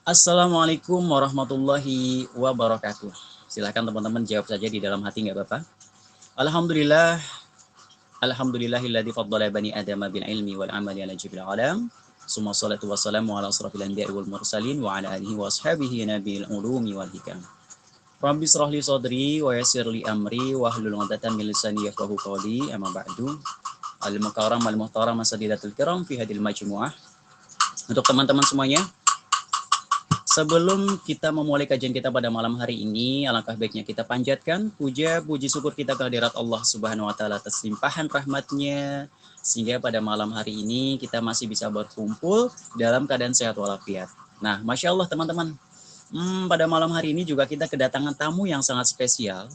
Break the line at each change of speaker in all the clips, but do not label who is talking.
Assalamualaikum warahmatullahi wabarakatuh. Silakan teman-teman jawab saja di dalam hati nggak Bapak? Alhamdulillah, alhamdulillahilladzi faddala bani adama bil ilmi wal amali ala jibril alam. Summa salatu wassalamu ala asrafil anbiya'i wal mursalin wa ala alihi wa ashabihi nabil ulumi wal hikam. Rabbi israh li sadri wa yassir li amri wa hlul 'uqdatam min lisani yafqahu qawli. Amma ba'du. Al mukarram al muhtaram asadidatul kiram fi hadil majmu'ah. Untuk teman-teman semuanya, sebelum kita memulai kajian kita pada malam hari ini, alangkah baiknya kita panjatkan puja puji syukur kita kehadirat Allah Subhanahu wa taala atas limpahan rahmatnya, sehingga pada malam hari ini kita masih bisa berkumpul dalam keadaan sehat walafiat. Nah, Masya Allah teman-teman, pada malam hari ini juga kita kedatangan tamu yang sangat spesial,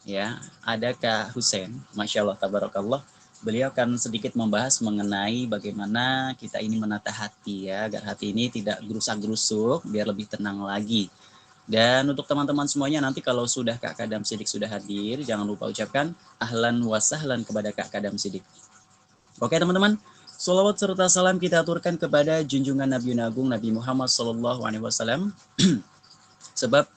ya. Ada Kak Hussein, Masya Allah, tabarakallah. Beliau akan sedikit membahas mengenai bagaimana kita ini menata hati, ya, agar hati ini tidak gerusak-gerusuk, biar lebih tenang lagi. Dan untuk teman-teman semuanya, nanti kalau sudah Kak Kadam Sidik sudah hadir, jangan lupa ucapkan ahlan wa sahlan kepada Kak Kadam Sidik. Oke teman-teman, sholawat serta salam kita aturkan kepada junjungan Nabi Agung Nabi Muhammad SAW. Sebab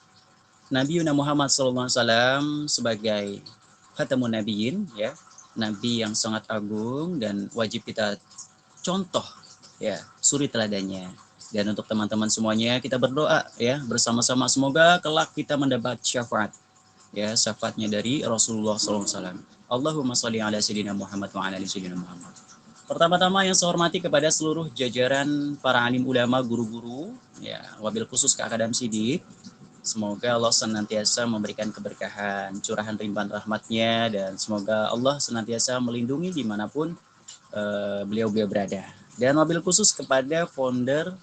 Nabi Muhammad SAW sebagai khatamun nabiyyin, ya, nabi yang sangat agung dan wajib kita contoh, ya, suri teladannya. Dan untuk teman-teman semuanya kita berdoa, ya, bersama-sama semoga kelak kita mendapat syafaat, ya, syafaatnya dari Rasulullah SAW. Allahumma sholli ala sayyidina Muhammad wa ala ali sayyidina Muhammad. Pertama-tama yang saya hormati kepada seluruh jajaran para alim ulama, guru-guru, ya, wabil khusus Kak Kadam Sidik. Semoga Allah senantiasa memberikan keberkahan, curahan limpahan rahmatnya, dan semoga Allah senantiasa melindungi dimanapun beliau-beliau berada. Dan wabil khusus kepada founder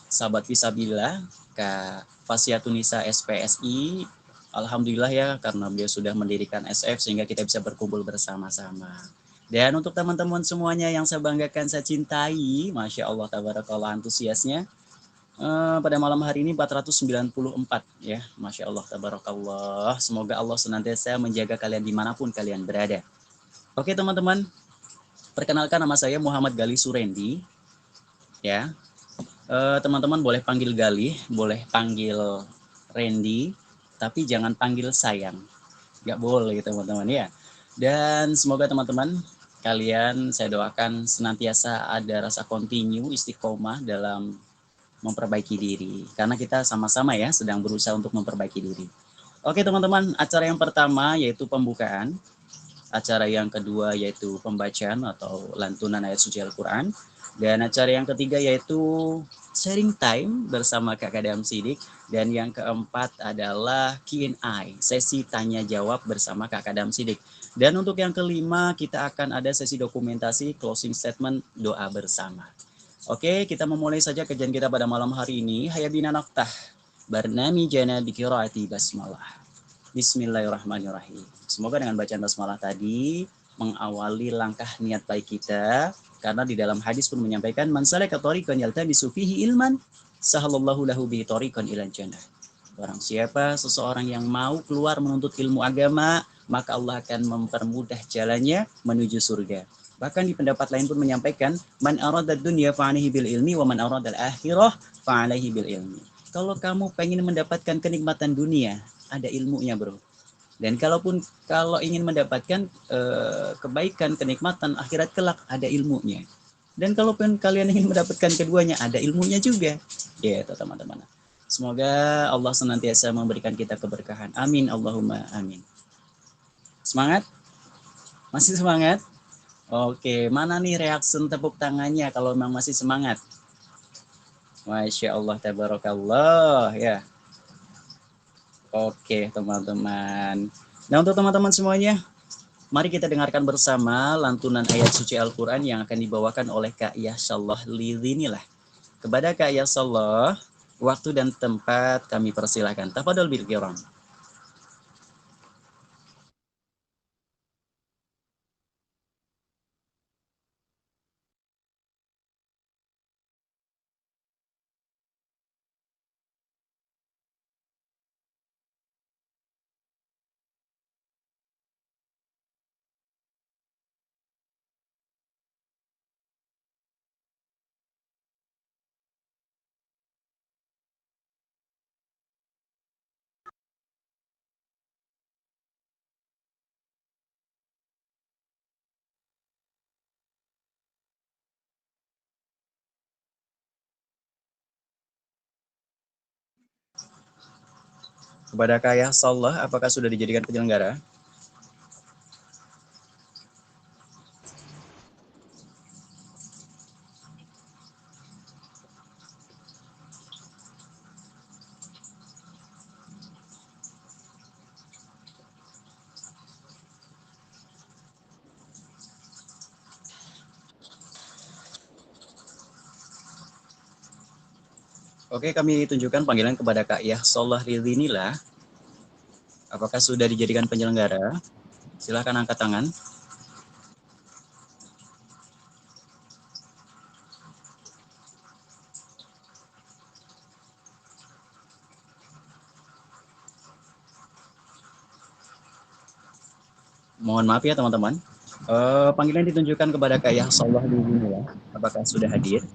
Sahabat Fisabilillah, Kak Fasyatunisa SPSI. Alhamdulillah ya, karena beliau sudah mendirikan SF sehingga kita bisa berkumpul bersama-sama. Dan untuk teman-teman semuanya yang saya banggakan, saya cintai, Masya Allah, tabarakallah antusiasnya. Pada malam hari ini 494, ya, Masya Allah, tabarakallah. Semoga Allah senantiasa menjaga kalian dimanapun kalian berada. Oke teman-teman, perkenalkan nama saya Muhammad Gali Surendi, ya. Teman-teman boleh panggil Gali, boleh panggil Randy, tapi jangan panggil sayang. Nggak boleh teman-teman ya. Dan semoga teman-teman kalian, saya doakan senantiasa ada rasa kontinu, istiqomah dalam memperbaiki diri. Karena kita sama-sama ya sedang berusaha untuk memperbaiki diri. Oke teman-teman, acara yang pertama yaitu pembukaan. Acara yang kedua yaitu pembacaan atau lantunan ayat suci Al-Quran. Dan acara yang ketiga yaitu sharing time bersama Kak Kadam Sidik. Dan yang keempat adalah Q&A, sesi tanya jawab bersama Kak Kadam Sidik. Dan untuk yang kelima kita akan ada sesi dokumentasi, closing statement, doa bersama. Oke, kita memulai saja kajian kita pada malam hari ini. Hayabina naftah barnamijana bikiraati basmalah. Bismillahirrahmanirrahim. Semoga dengan bacaan basmalah tadi mengawali langkah niat baik kita, karena di dalam hadis pun menyampaikan man salaka thariqan yaltamisu fihi ilman sahalallahu lahu bihi thariqan ilal jannah. Barang siapa seseorang yang mau keluar menuntut ilmu agama, maka Allah akan mempermudah jalannya menuju surga. Bahkan di pendapat lain pun menyampaikan man arada dunya fa'alaihi bil ilmi wa man arada al akhirah fa'alaihi bil ilmi. Kalau kamu pengen mendapatkan kenikmatan dunia, ada ilmunya, bro. Dan kalau ingin mendapatkan kebaikan, kenikmatan akhirat kelak, ada ilmunya. Dan kalaupun kalian ingin mendapatkan keduanya, ada ilmunya juga. Gitu teman-teman. Semoga Allah senantiasa memberikan kita keberkahan. Amin Allahumma amin. Semangat? Masih semangat? Oke, mana nih reaksi tepuk tangannya kalau memang masih semangat? Masya Allah, tabarakallah ya. Oke teman-teman. Nah untuk teman-teman semuanya, mari kita dengarkan bersama lantunan ayat suci Al-Quran yang akan dibawakan oleh Kak Yahsallah Lidinilah. Kepada Kak Yahsallah, waktu dan tempat kami persilahkan. Tafadhol bil kiram. Kepada Kak Yahsallah, apakah sudah dijadikan penyelenggara? Oke, kami tunjukkan panggilan kepada Kak Yahsallah Ridhinila. Apakah sudah dijadikan penyelenggara? Silahkan angkat tangan. Mohon maaf ya teman-teman. Panggilan ditunjukkan kepada Kak Yahsallah Ridhinila. Apakah sudah hadir?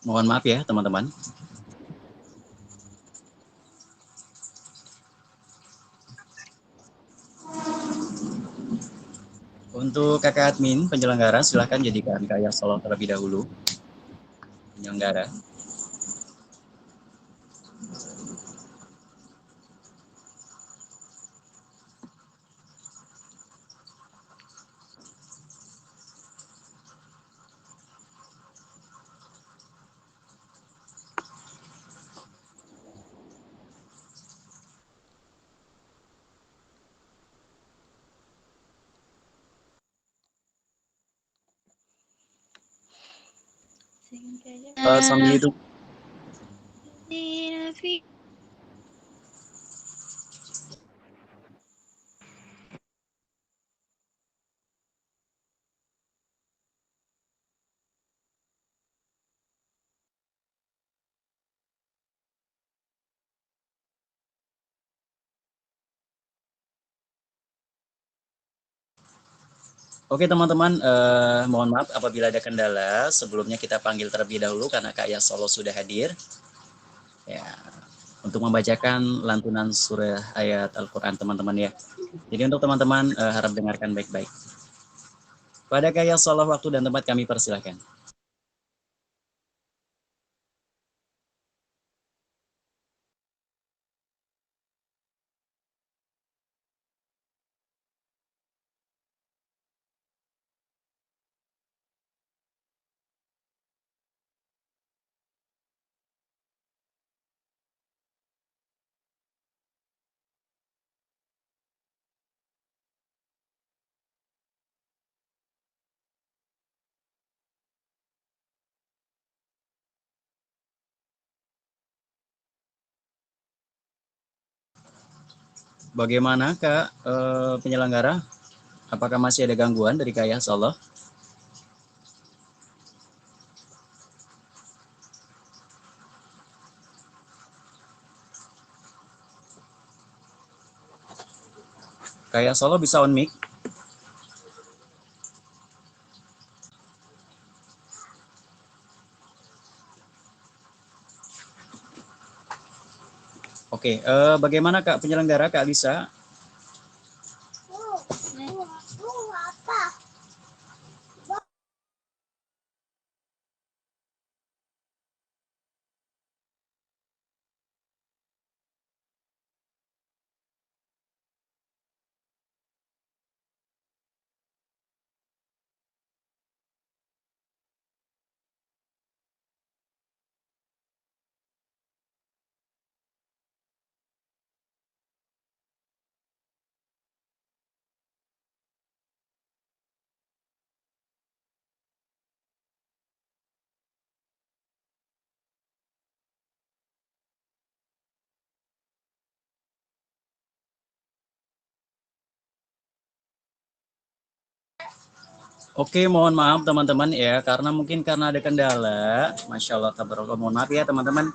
Mohon maaf ya teman-teman. Untuk kakak admin penyelenggara, silahkan jadikan Kak Yahsallah terlebih dahulu penyelenggara. Sambil itu Oke teman-teman, mohon maaf apabila ada kendala. Sebelumnya kita panggil terlebih dahulu karena Kak Yahsallah sudah hadir. Ya, untuk membacakan lantunan surah ayat Al-Quran teman-teman ya. Jadi untuk teman-teman harap dengarkan baik-baik. Pada Kak Yahsallah waktu dan tempat kami persilahkan. Bagaimana Kak penyelenggara? Apakah masih ada gangguan dari Kak Yahsallah? Kak Yahsallah bisa on mic? Oke, bagaimana Kak penyelenggara Kak Lisa? Oke, mohon maaf teman-teman ya, karena ada kendala. Masya Allah, tabarakallah. Mohon maaf ya teman-teman.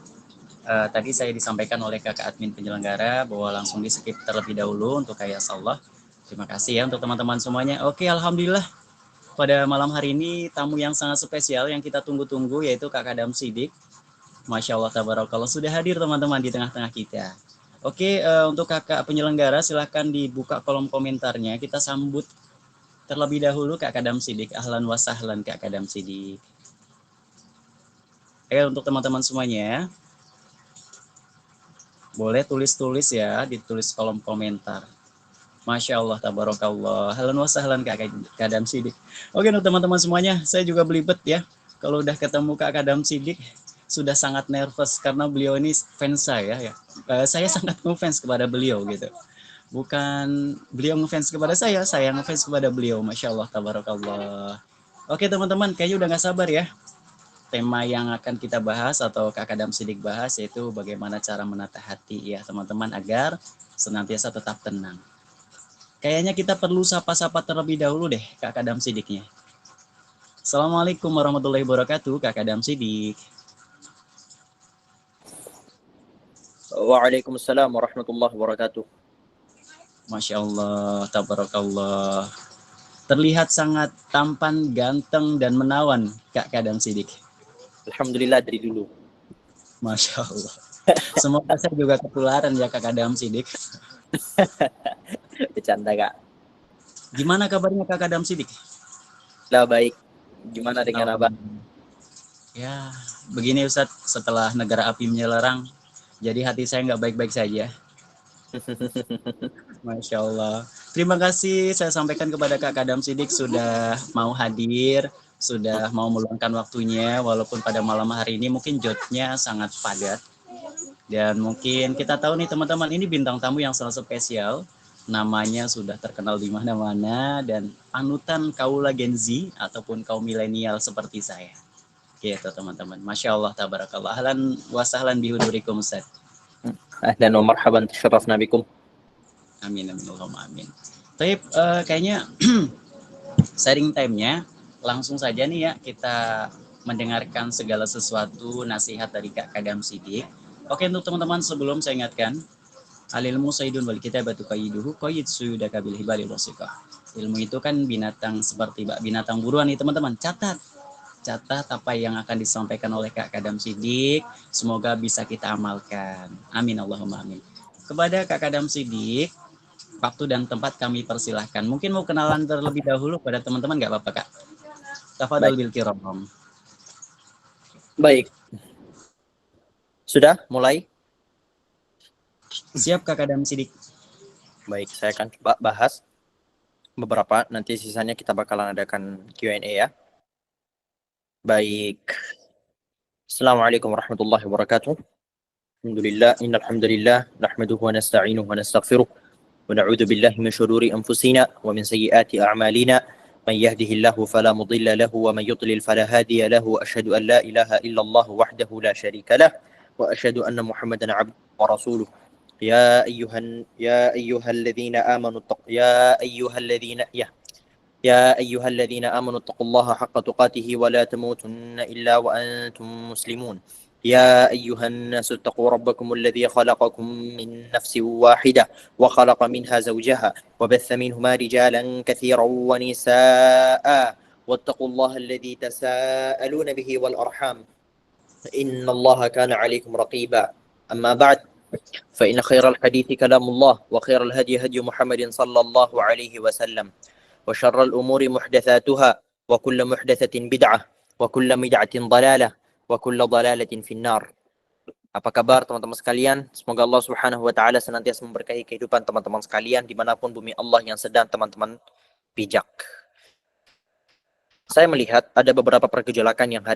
Tadi saya disampaikan oleh kakak admin penyelenggara bahwa langsung di skip terlebih dahulu untuk Kak Yahsallah. Terima kasih ya untuk teman-teman semuanya. Oke, alhamdulillah. pada malam hari ini tamu yang sangat spesial yang kita tunggu-tunggu, yaitu Kak Kadam Sidik. Masya Allah, tabarakallah, sudah hadir teman-teman di tengah-tengah kita. Oke, untuk kakak penyelenggara silahkan dibuka kolom komentarnya. Kita sambut terlebih dahulu Kak Kadam Sidik. Ahlan wa sahlan Kak Kadam Sidik. Untuk teman-teman semuanya, boleh tulis-tulis ya, ditulis kolom komentar. Masya Allah, tabarakallah. Ahlan wa sahlan Kak Kadam Sidik. Oke, untuk teman-teman semuanya, saya juga belibet ya. Kalau udah ketemu Kak Kadam Sidik, sudah sangat nervous karena beliau ini fans saya ya. Saya sangat ngefans kepada beliau gitu. Bukan beliau ngefans kepada saya ngefans kepada beliau. Masya Allah, tabarakallah. Oke teman-teman, kayaknya udah gak sabar ya. Tema yang akan kita bahas atau Kak Kadam Sidik bahas yaitu bagaimana cara menata hati ya teman-teman agar senantiasa tetap tenang. Kayaknya kita perlu sapa-sapa terlebih dahulu deh Kak Kadam Sidiknya. Assalamualaikum warahmatullahi wabarakatuh Kak Kadam Sidik.
Waalaikumsalam warahmatullahi wabarakatuh.
Masya Allah, tabarakallah. Terlihat sangat tampan, ganteng, dan menawan Kak Kadam Sidik.
Alhamdulillah dari dulu.
Masya Allah. Semoga saya juga ketularan ya Kak Kadam Sidik.
Bercanda Kak.
Gimana kabarnya Kak Kadam Sidik?
Lah baik. Gimana dengan Abang?
Ya, begini Ustadz, setelah negara api menyelerang, jadi hati saya nggak baik-baik saja. Masya Allah. Terima kasih saya sampaikan kepada Kak Kadam Sidik sudah mau hadir, sudah mau meluangkan waktunya, walaupun pada malam hari ini mungkin jotnya sangat padat. Dan mungkin kita tahu nih teman-teman, ini bintang tamu yang sangat spesial. Namanya sudah terkenal di mana-mana dan panutan kaula Gen Z ataupun kaum milenial seperti saya. Gitu teman-teman. Masya Allah, tabarakallah. Ahlan wa sahlan bihudurikum Ustaz.
Ahlan wa marhaban, tasharrafna bikum.
Amin, amin, Allahumma amin. Tapi kayaknya sharing time-nya langsung saja nih ya, kita mendengarkan segala sesuatu nasihat dari Kak Kadam Sidik. Oke, untuk teman-teman sebelum saya ingatkan, al-ilmu sayyidun wal kitabatu qayyiduhu qayyid suyudaka bil hibali wasiqah. Ilmu itu kan binatang seperti binatang buruan nih teman-teman. Catat apa yang akan disampaikan oleh Kak Kadam Sidik, semoga bisa kita amalkan. Amin Allahumma amin. Kepada Kak Kadam Sidik, waktu dan tempat kami persilahkan. Mungkin mau kenalan terlebih dahulu pada teman-teman, nggak apa-apa Kak? Tafadhol bil kiram.
Baik. Sudah mulai?
Siap Kak Kadam Sidik.
Baik, saya akan coba bahas beberapa, nanti sisanya kita bakalan adakan Q&A ya. Baik. Assalamualaikum warahmatullahi wabarakatuh. Alhamdulillah, innal hamdalillah nahmaduhu wa nasta'inuhu wa nastaghfiruh wa na'udzu billahi min shururi anfusina wa min sayyiati a'malina. Man yahdihillahu fala mudilla lahu wa man yudlil fala hadiya lahu. Asyhadu an la ilaha illallah wahdahu la syarika lah wa asyhadu anna Muhammadan 'abduhu wa rasuluh. Ya ayyuhalladzina amanu يا أيها الذين آمنوا اتقوا الله حق تقاته ولا تموتن إلا وأنتم مسلمون يا أيها الناس اتقوا ربكم الذي خلقكم من نفس واحدة وخلق منها زوجها وبث منهما رجالا كثيرا ونساء واتقوا الله الذي تساءلون به والأرحام إن الله كان عليكم رقيبا أما بعد فإن خير الحديث كلام الله وخير الهدي هدي محمد صلى الله عليه وسلم وشر الأمور محدثاتها وكل محدثة بدعة وكل بدعة ضلالة وكل ضلالة في النار. Apa kabar teman-teman sekalian? Semoga Allah Subhanahu wa taala senantiasa memberkahi kehidupan teman-teman sekalian dimanapun bumi Allah yang sedang teman-teman pijak. Saya melihat ada beberapa pergejolakan yang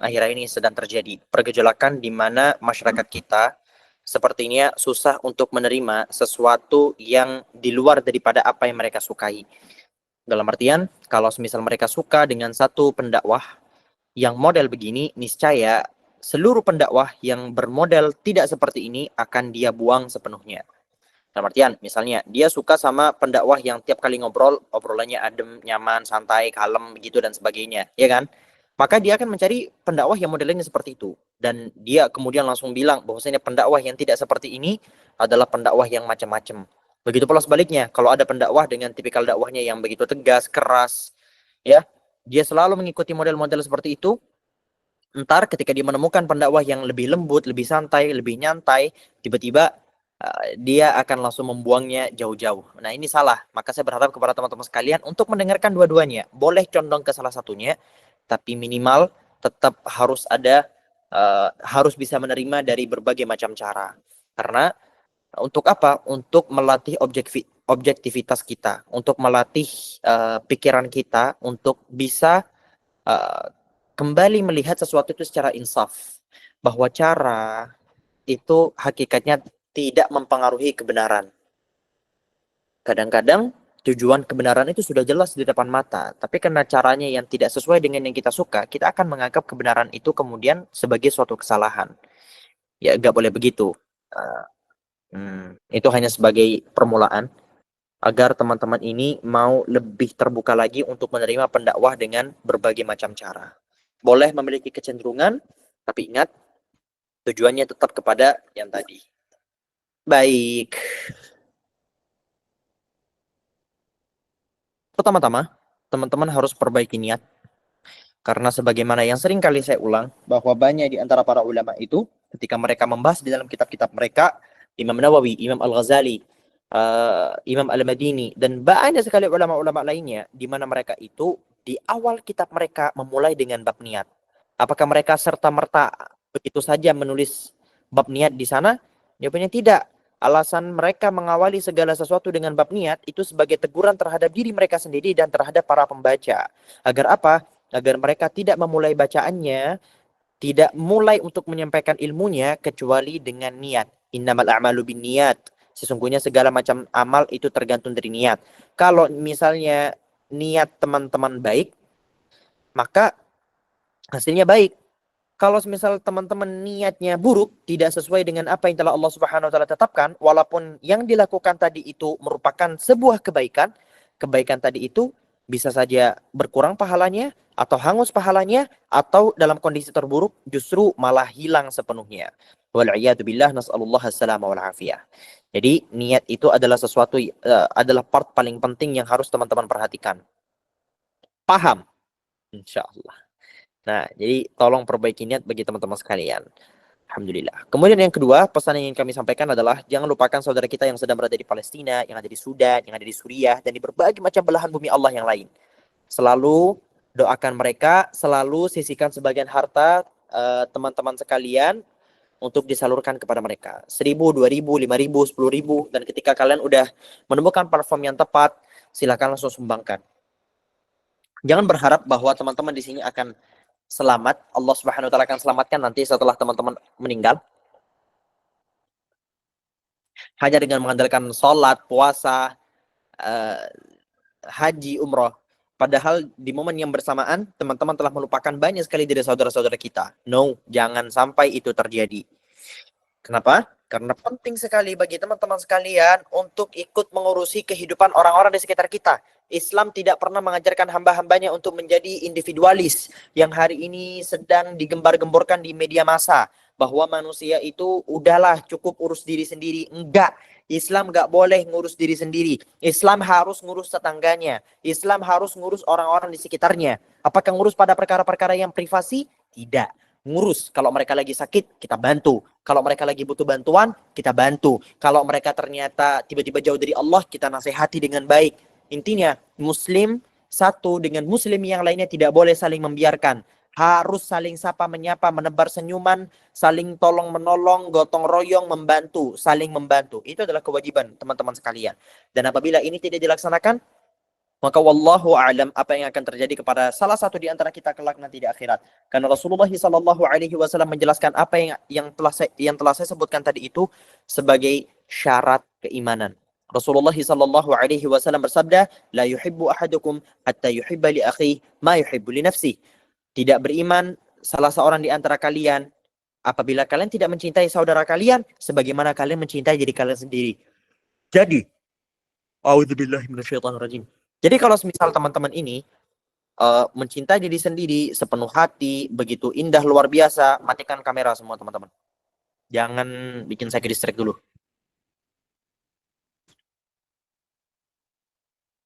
akhir-akhir ini sedang terjadi. Pergejolakan di mana masyarakat kita sepertinya susah untuk menerima sesuatu yang di luar daripada apa yang mereka sukai. Dalam artian, kalau misal mereka suka dengan satu pendakwah yang model begini, niscaya seluruh pendakwah yang bermodel tidak seperti ini akan dia buang sepenuhnya. Dalam artian, misalnya dia suka sama pendakwah yang tiap kali ngobrol, obrolannya adem, nyaman, santai, kalem, begitu dan sebagainya, ya kan? Maka dia akan mencari pendakwah yang modelnya seperti itu. Dan dia kemudian langsung bilang bahwasanya pendakwah yang tidak seperti ini adalah pendakwah yang macam-macam. Begitu pula sebaliknya, kalau ada pendakwah dengan tipikal dakwahnya yang begitu tegas, keras, ya. Dia selalu mengikuti model-model seperti itu. Entar ketika dia menemukan pendakwah yang lebih lembut, lebih santai, lebih nyantai, tiba-tiba dia akan langsung membuangnya jauh-jauh. Nah, ini salah. Maka saya berharap kepada teman-teman sekalian untuk mendengarkan dua-duanya. Boleh condong ke salah satunya, tapi minimal tetap harus ada, harus bisa menerima dari berbagai macam cara. Karena untuk apa? Untuk melatih objektivitas kita, untuk melatih pikiran kita, untuk bisa uh, kembali melihat sesuatu itu secara insaf, bahwa cara itu hakikatnya tidak mempengaruhi kebenaran. Kadang-kadang tujuan kebenaran itu sudah jelas di depan mata, tapi karena caranya yang tidak sesuai dengan yang kita suka, kita akan menganggap kebenaran itu kemudian sebagai suatu kesalahan. Ya, nggak boleh begitu. Uh, itu hanya sebagai permulaan agar teman-teman ini mau lebih terbuka lagi untuk menerima pendakwah dengan berbagai macam cara. Boleh memiliki kecenderungan, tapi ingat tujuannya tetap kepada yang tadi. Baik. Pertama-tama, teman-teman harus perbaiki niat. Karena sebagaimana yang sering kali saya ulang, bahwa banyak di antara para ulama itu, ketika mereka membahas di dalam kitab-kitab mereka, Imam Nawawi, Imam Al-Ghazali, Imam Al-Madini, dan banyak sekali ulama-ulama lainnya, di mana mereka itu, di awal kitab mereka memulai dengan bab niat. Apakah mereka serta-merta begitu saja menulis bab niat di sana? Jawabannya tidak. Alasan mereka mengawali segala sesuatu dengan bab niat itu sebagai teguran terhadap diri mereka sendiri dan terhadap para pembaca. Agar apa? Agar mereka tidak memulai bacaannya, tidak mulai untuk menyampaikan ilmunya kecuali dengan niat. Innamal a'malu binniyat. Sesungguhnya segala macam amal itu tergantung dari niat. Kalau misalnya niat teman-teman baik, maka hasilnya baik. Kalau misal teman-teman niatnya buruk, tidak sesuai dengan apa yang telah Allah Subhanahu wa taala tetapkan, walaupun yang dilakukan tadi itu merupakan sebuah kebaikan, kebaikan tadi itu bisa saja berkurang pahalanya atau hangus pahalanya atau dalam kondisi terburuk justru malah hilang sepenuhnya. Wal'iyadu billah, nas'alullah as-salama wal afiyah. Jadi niat itu adalah sesuatu, adalah part paling penting yang harus teman-teman perhatikan. Paham? Insyaallah. Nah, jadi tolong perbaiki niat bagi teman-teman sekalian. Alhamdulillah. Kemudian yang kedua, pesan yang ingin kami sampaikan adalah jangan lupakan saudara kita yang sedang berada di Palestina, yang ada di Sudan, yang ada di Suriah, dan di berbagai macam belahan bumi Allah yang lain. Selalu doakan mereka, selalu sisihkan sebagian harta teman-teman sekalian untuk disalurkan kepada mereka. 1.000, 2.000, 5.000, 10.000, dan ketika kalian udah menemukan platform yang tepat, silakan langsung sumbangkan. Jangan berharap bahwa teman-teman di sini akan selamat, Allah Subhanahu wa taala akan selamatkan nanti setelah teman-teman meninggal. Hanya dengan mengandalkan sholat, puasa, haji, umroh. Padahal di momen yang bersamaan, teman-teman telah melupakan banyak sekali dari saudara-saudara kita. No, jangan sampai itu terjadi. Kenapa? Karena penting sekali bagi teman-teman sekalian untuk ikut mengurusi kehidupan orang-orang di sekitar kita. Islam tidak pernah mengajarkan hamba-hambanya untuk menjadi individualis yang hari ini sedang digembar-gemborkan di media massa. Bahwa manusia itu udahlah cukup urus diri sendiri. Enggak. Islam enggak boleh ngurus diri sendiri. Islam harus ngurus tetangganya. Islam harus ngurus orang-orang di sekitarnya. Apakah ngurus pada perkara-perkara yang privasi? Tidak. Ngurus. Kalau mereka lagi sakit, kita bantu. Kalau mereka lagi butuh bantuan, kita bantu. Kalau mereka ternyata tiba-tiba jauh dari Allah, kita nasihati dengan baik. Intinya, muslim satu dengan muslim yang lainnya tidak boleh saling membiarkan. Harus saling sapa menyapa, menebar senyuman, saling tolong menolong, gotong royong, membantu, saling membantu. Itu adalah kewajiban teman-teman sekalian. Dan apabila ini tidak dilaksanakan, maka wallahu a'lam apa yang akan terjadi kepada salah satu di antara kita kelak nanti di akhirat. Karena Rasulullah sallallahu alaihi wasallam menjelaskan apa yang telah saya sebutkan tadi itu sebagai syarat keimanan. Rasulullah sallallahu alaihi wasallam bersabda, "La yuhibbu ahadukum hatta yuhibba li akhihi ma yuhibbu li nafsihi." Tidak beriman salah seorang di antara kalian apabila kalian tidak mencintai saudara kalian sebagaimana kalian mencintai diri kalian sendiri. Jadi, a'udzubillahi minasyaitonirrajim. Jadi kalau misal teman-teman ini mencintai diri sendiri sepenuh hati, begitu indah luar biasa, matikan kamera semua teman-teman. Jangan bikin saya distract dulu.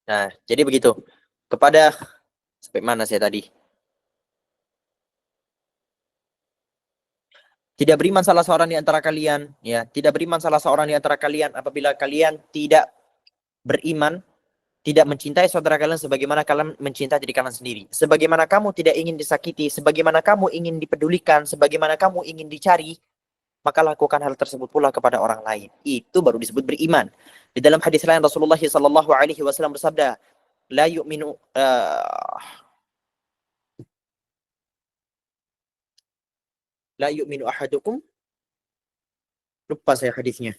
Nah, jadi begitu. Kepada Sampai mana saya tadi? Tidak beriman salah seorang di antara kalian, ya, tidak beriman salah seorang di antara kalian apabila kalian tidak beriman, tidak mencintai saudara kalian sebagaimana kalian mencintai diri kalian sendiri. Sebagaimana kamu tidak ingin disakiti, sebagaimana kamu ingin dipedulikan, sebagaimana kamu ingin dicari, maka lakukan hal tersebut pula kepada orang lain. Itu baru disebut beriman. Di dalam hadis lain Rasulullah sallallahu alaihi wasallam bersabda, la yu'minu la yu'minu ahadukum. Lupa saya hadisnya.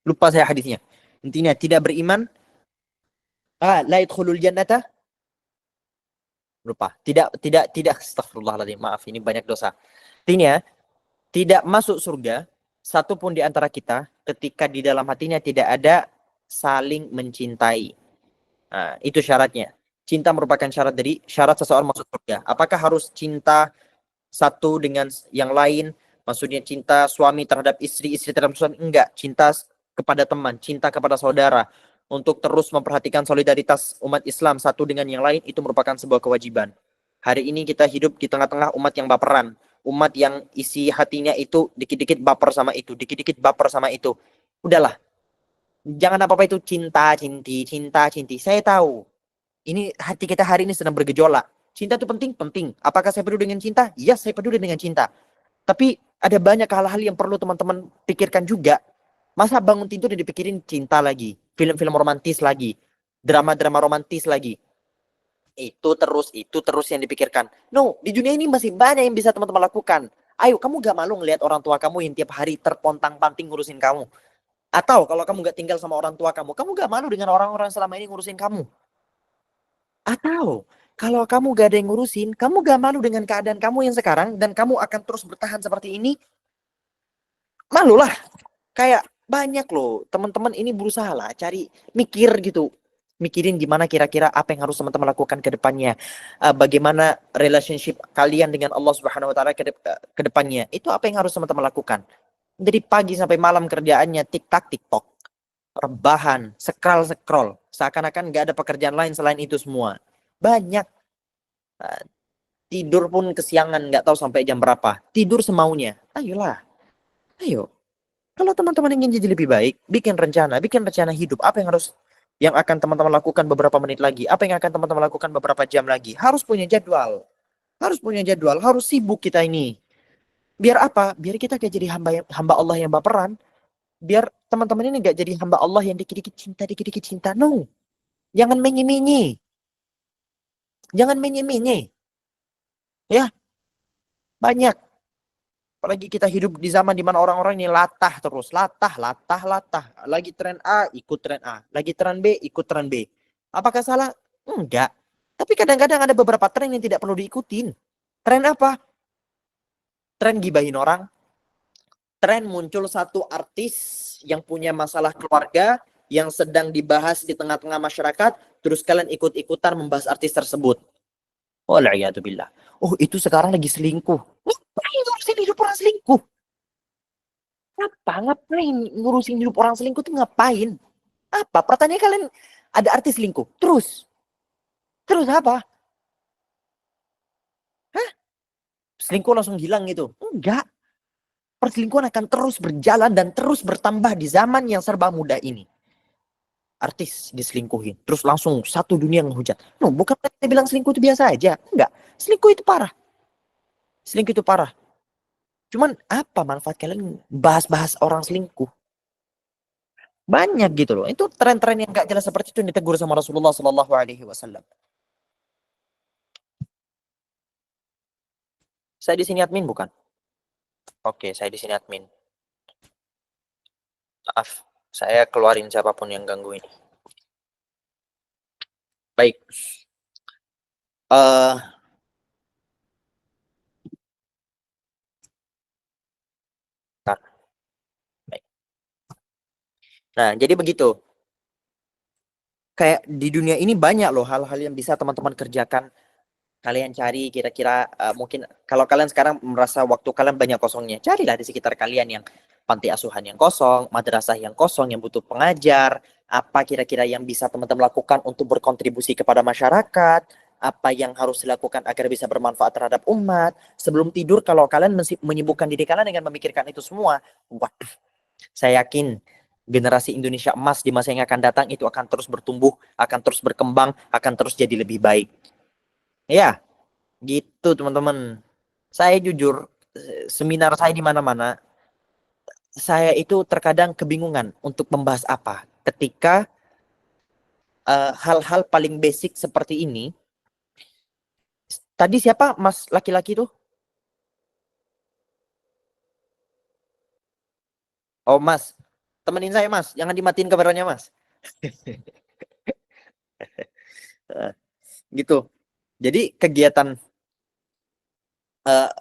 Lupa saya hadisnya. Intinya tidak beriman. La yadkhulul jannata. Lupa. Tidak. Astagfirullahaladzim. Maaf, ini banyak dosa. Intinya, tidak masuk surga satu pun di antara kita ketika di dalam hatinya tidak ada saling mencintai. Nah, itu syaratnya. Cinta merupakan syarat seseorang masuk surga. Apakah harus cinta satu dengan yang lain? Maksudnya cinta suami terhadap istri, istri terhadap suami? Enggak. Cinta kepada teman, cinta kepada saudara. Untuk terus memperhatikan solidaritas umat Islam satu dengan yang lain, itu merupakan sebuah kewajiban. Hari ini kita hidup di tengah-tengah umat yang baperan. Umat yang isi hatinya itu dikit-dikit baper sama itu, dikit-dikit baper sama itu. Udahlah. Jangan apa-apa itu cinta, cinti, cinta, cinti. Saya tahu. Ini hati kita hari ini sedang bergejolak. Cinta itu penting, penting. Apakah saya peduli dengan cinta? Iya, saya peduli dengan cinta. Tapi ada banyak hal-hal yang perlu teman-teman pikirkan juga. Masa bangun tidur dipikirin cinta lagi, film-film romantis lagi, drama-drama romantis lagi. Itu terus yang dipikirkan. No, di dunia ini masih banyak yang bisa teman-teman lakukan. Ayo, kamu gak malu ngelihat orang tua kamu yang tiap hari terpontang-panting ngurusin kamu? Atau kalau kamu gak tinggal sama orang tua kamu gak malu dengan orang-orang selama ini ngurusin kamu? Atau kalau kamu gak ada yang ngurusin, kamu gak malu dengan keadaan kamu yang sekarang dan kamu akan terus bertahan seperti ini? Malulah. Kayak banyak loh teman-teman ini berusaha lah cari mikir gitu. Mikirin gimana kira-kira apa yang harus teman-teman lakukan ke depannya. Bagaimana relationship kalian dengan Allah Subhanahu wa taala ke depannya. Itu apa yang harus teman-teman lakukan. Dari pagi sampai malam kerjaannya TikTok, rebahan, scroll. Seakan-akan nggak ada pekerjaan lain selain itu semua. Banyak. Tidur pun kesiangan, nggak tahu sampai jam berapa. Tidur semaunya. Ayolah. Ayo. Kalau teman-teman ingin jadi lebih baik, bikin rencana hidup. Apa yang akan teman-teman lakukan beberapa menit lagi? Apa yang akan teman-teman lakukan beberapa jam lagi? Harus punya jadwal. Harus sibuk kita ini. Biar apa? Biar kita gak jadi hamba Allah yang baperan. Biar teman-teman ini gak jadi hamba Allah yang dikit-dikit cinta. No. Jangan menye-menye. Ya, banyak. Apalagi kita hidup di zaman di mana orang-orang ini latah terus. Latah. Lagi tren A, ikut tren A. Lagi tren B, ikut tren B. Apakah salah? Enggak. Tapi kadang-kadang ada beberapa tren yang tidak perlu diikutin. Tren apa? Tren gibahin orang. Tren muncul satu artis yang punya masalah keluarga yang sedang dibahas di tengah-tengah masyarakat. Terus kalian ikut-ikutan membahas artis tersebut. Wala'iyatubillah. Oh, itu sekarang lagi selingkuh. Ngapain ngurusin hidup orang selingkuh? Ngapain ngurusin hidup orang selingkuh tuh ngapain? Apa? Pertanyaan kalian ada artis selingkuh. Terus apa? Hah? Selingkuh langsung hilang gitu? Enggak. Perselingkuhan akan terus berjalan dan terus bertambah di zaman yang serba mudah ini. Artis diselingkuhin. Terus langsung satu dunia ngehujat. No, bukan kita bilang selingkuh itu biasa aja. Enggak. Selingkuh itu parah. Cuman apa manfaat kalian bahas-bahas orang selingkuh? Banyak gitu loh. Itu tren-tren yang gak jelas seperti itu yang ditegur sama Rasulullah Sallallahu Alaihi Wasallam. Saya di sini admin bukan? Oke, saya di sini admin. Maaf, saya keluarin siapapun yang ganggu ini. Baik. Baik. Nah, jadi begitu. Kayak di dunia ini banyak loh hal-hal yang bisa teman-teman kerjakan. Kalian cari kira-kira mungkin kalau kalian sekarang merasa waktu kalian banyak kosongnya, carilah di sekitar kalian yang panti asuhan yang kosong, madrasah yang kosong yang butuh pengajar, Apa kira-kira yang bisa teman-teman lakukan untuk berkontribusi kepada masyarakat? Apa yang harus dilakukan agar bisa bermanfaat terhadap umat? Sebelum tidur, kalau kalian menyibukkan diri kalian dengan memikirkan itu semua, waduh, saya yakin generasi Indonesia emas di masa yang akan datang itu akan terus bertumbuh, akan terus berkembang, akan terus jadi lebih baik. Ya, gitu teman-teman. Saya jujur, seminar saya di mana-mana, saya itu terkadang kebingungan untuk membahas apa. Ketika hal-hal paling basic seperti ini, tadi siapa Mas laki-laki tuh? Oh Mas, temenin saya Mas, jangan dimatiin kameranya Mas. Eh, gitu. Jadi kegiatan eh,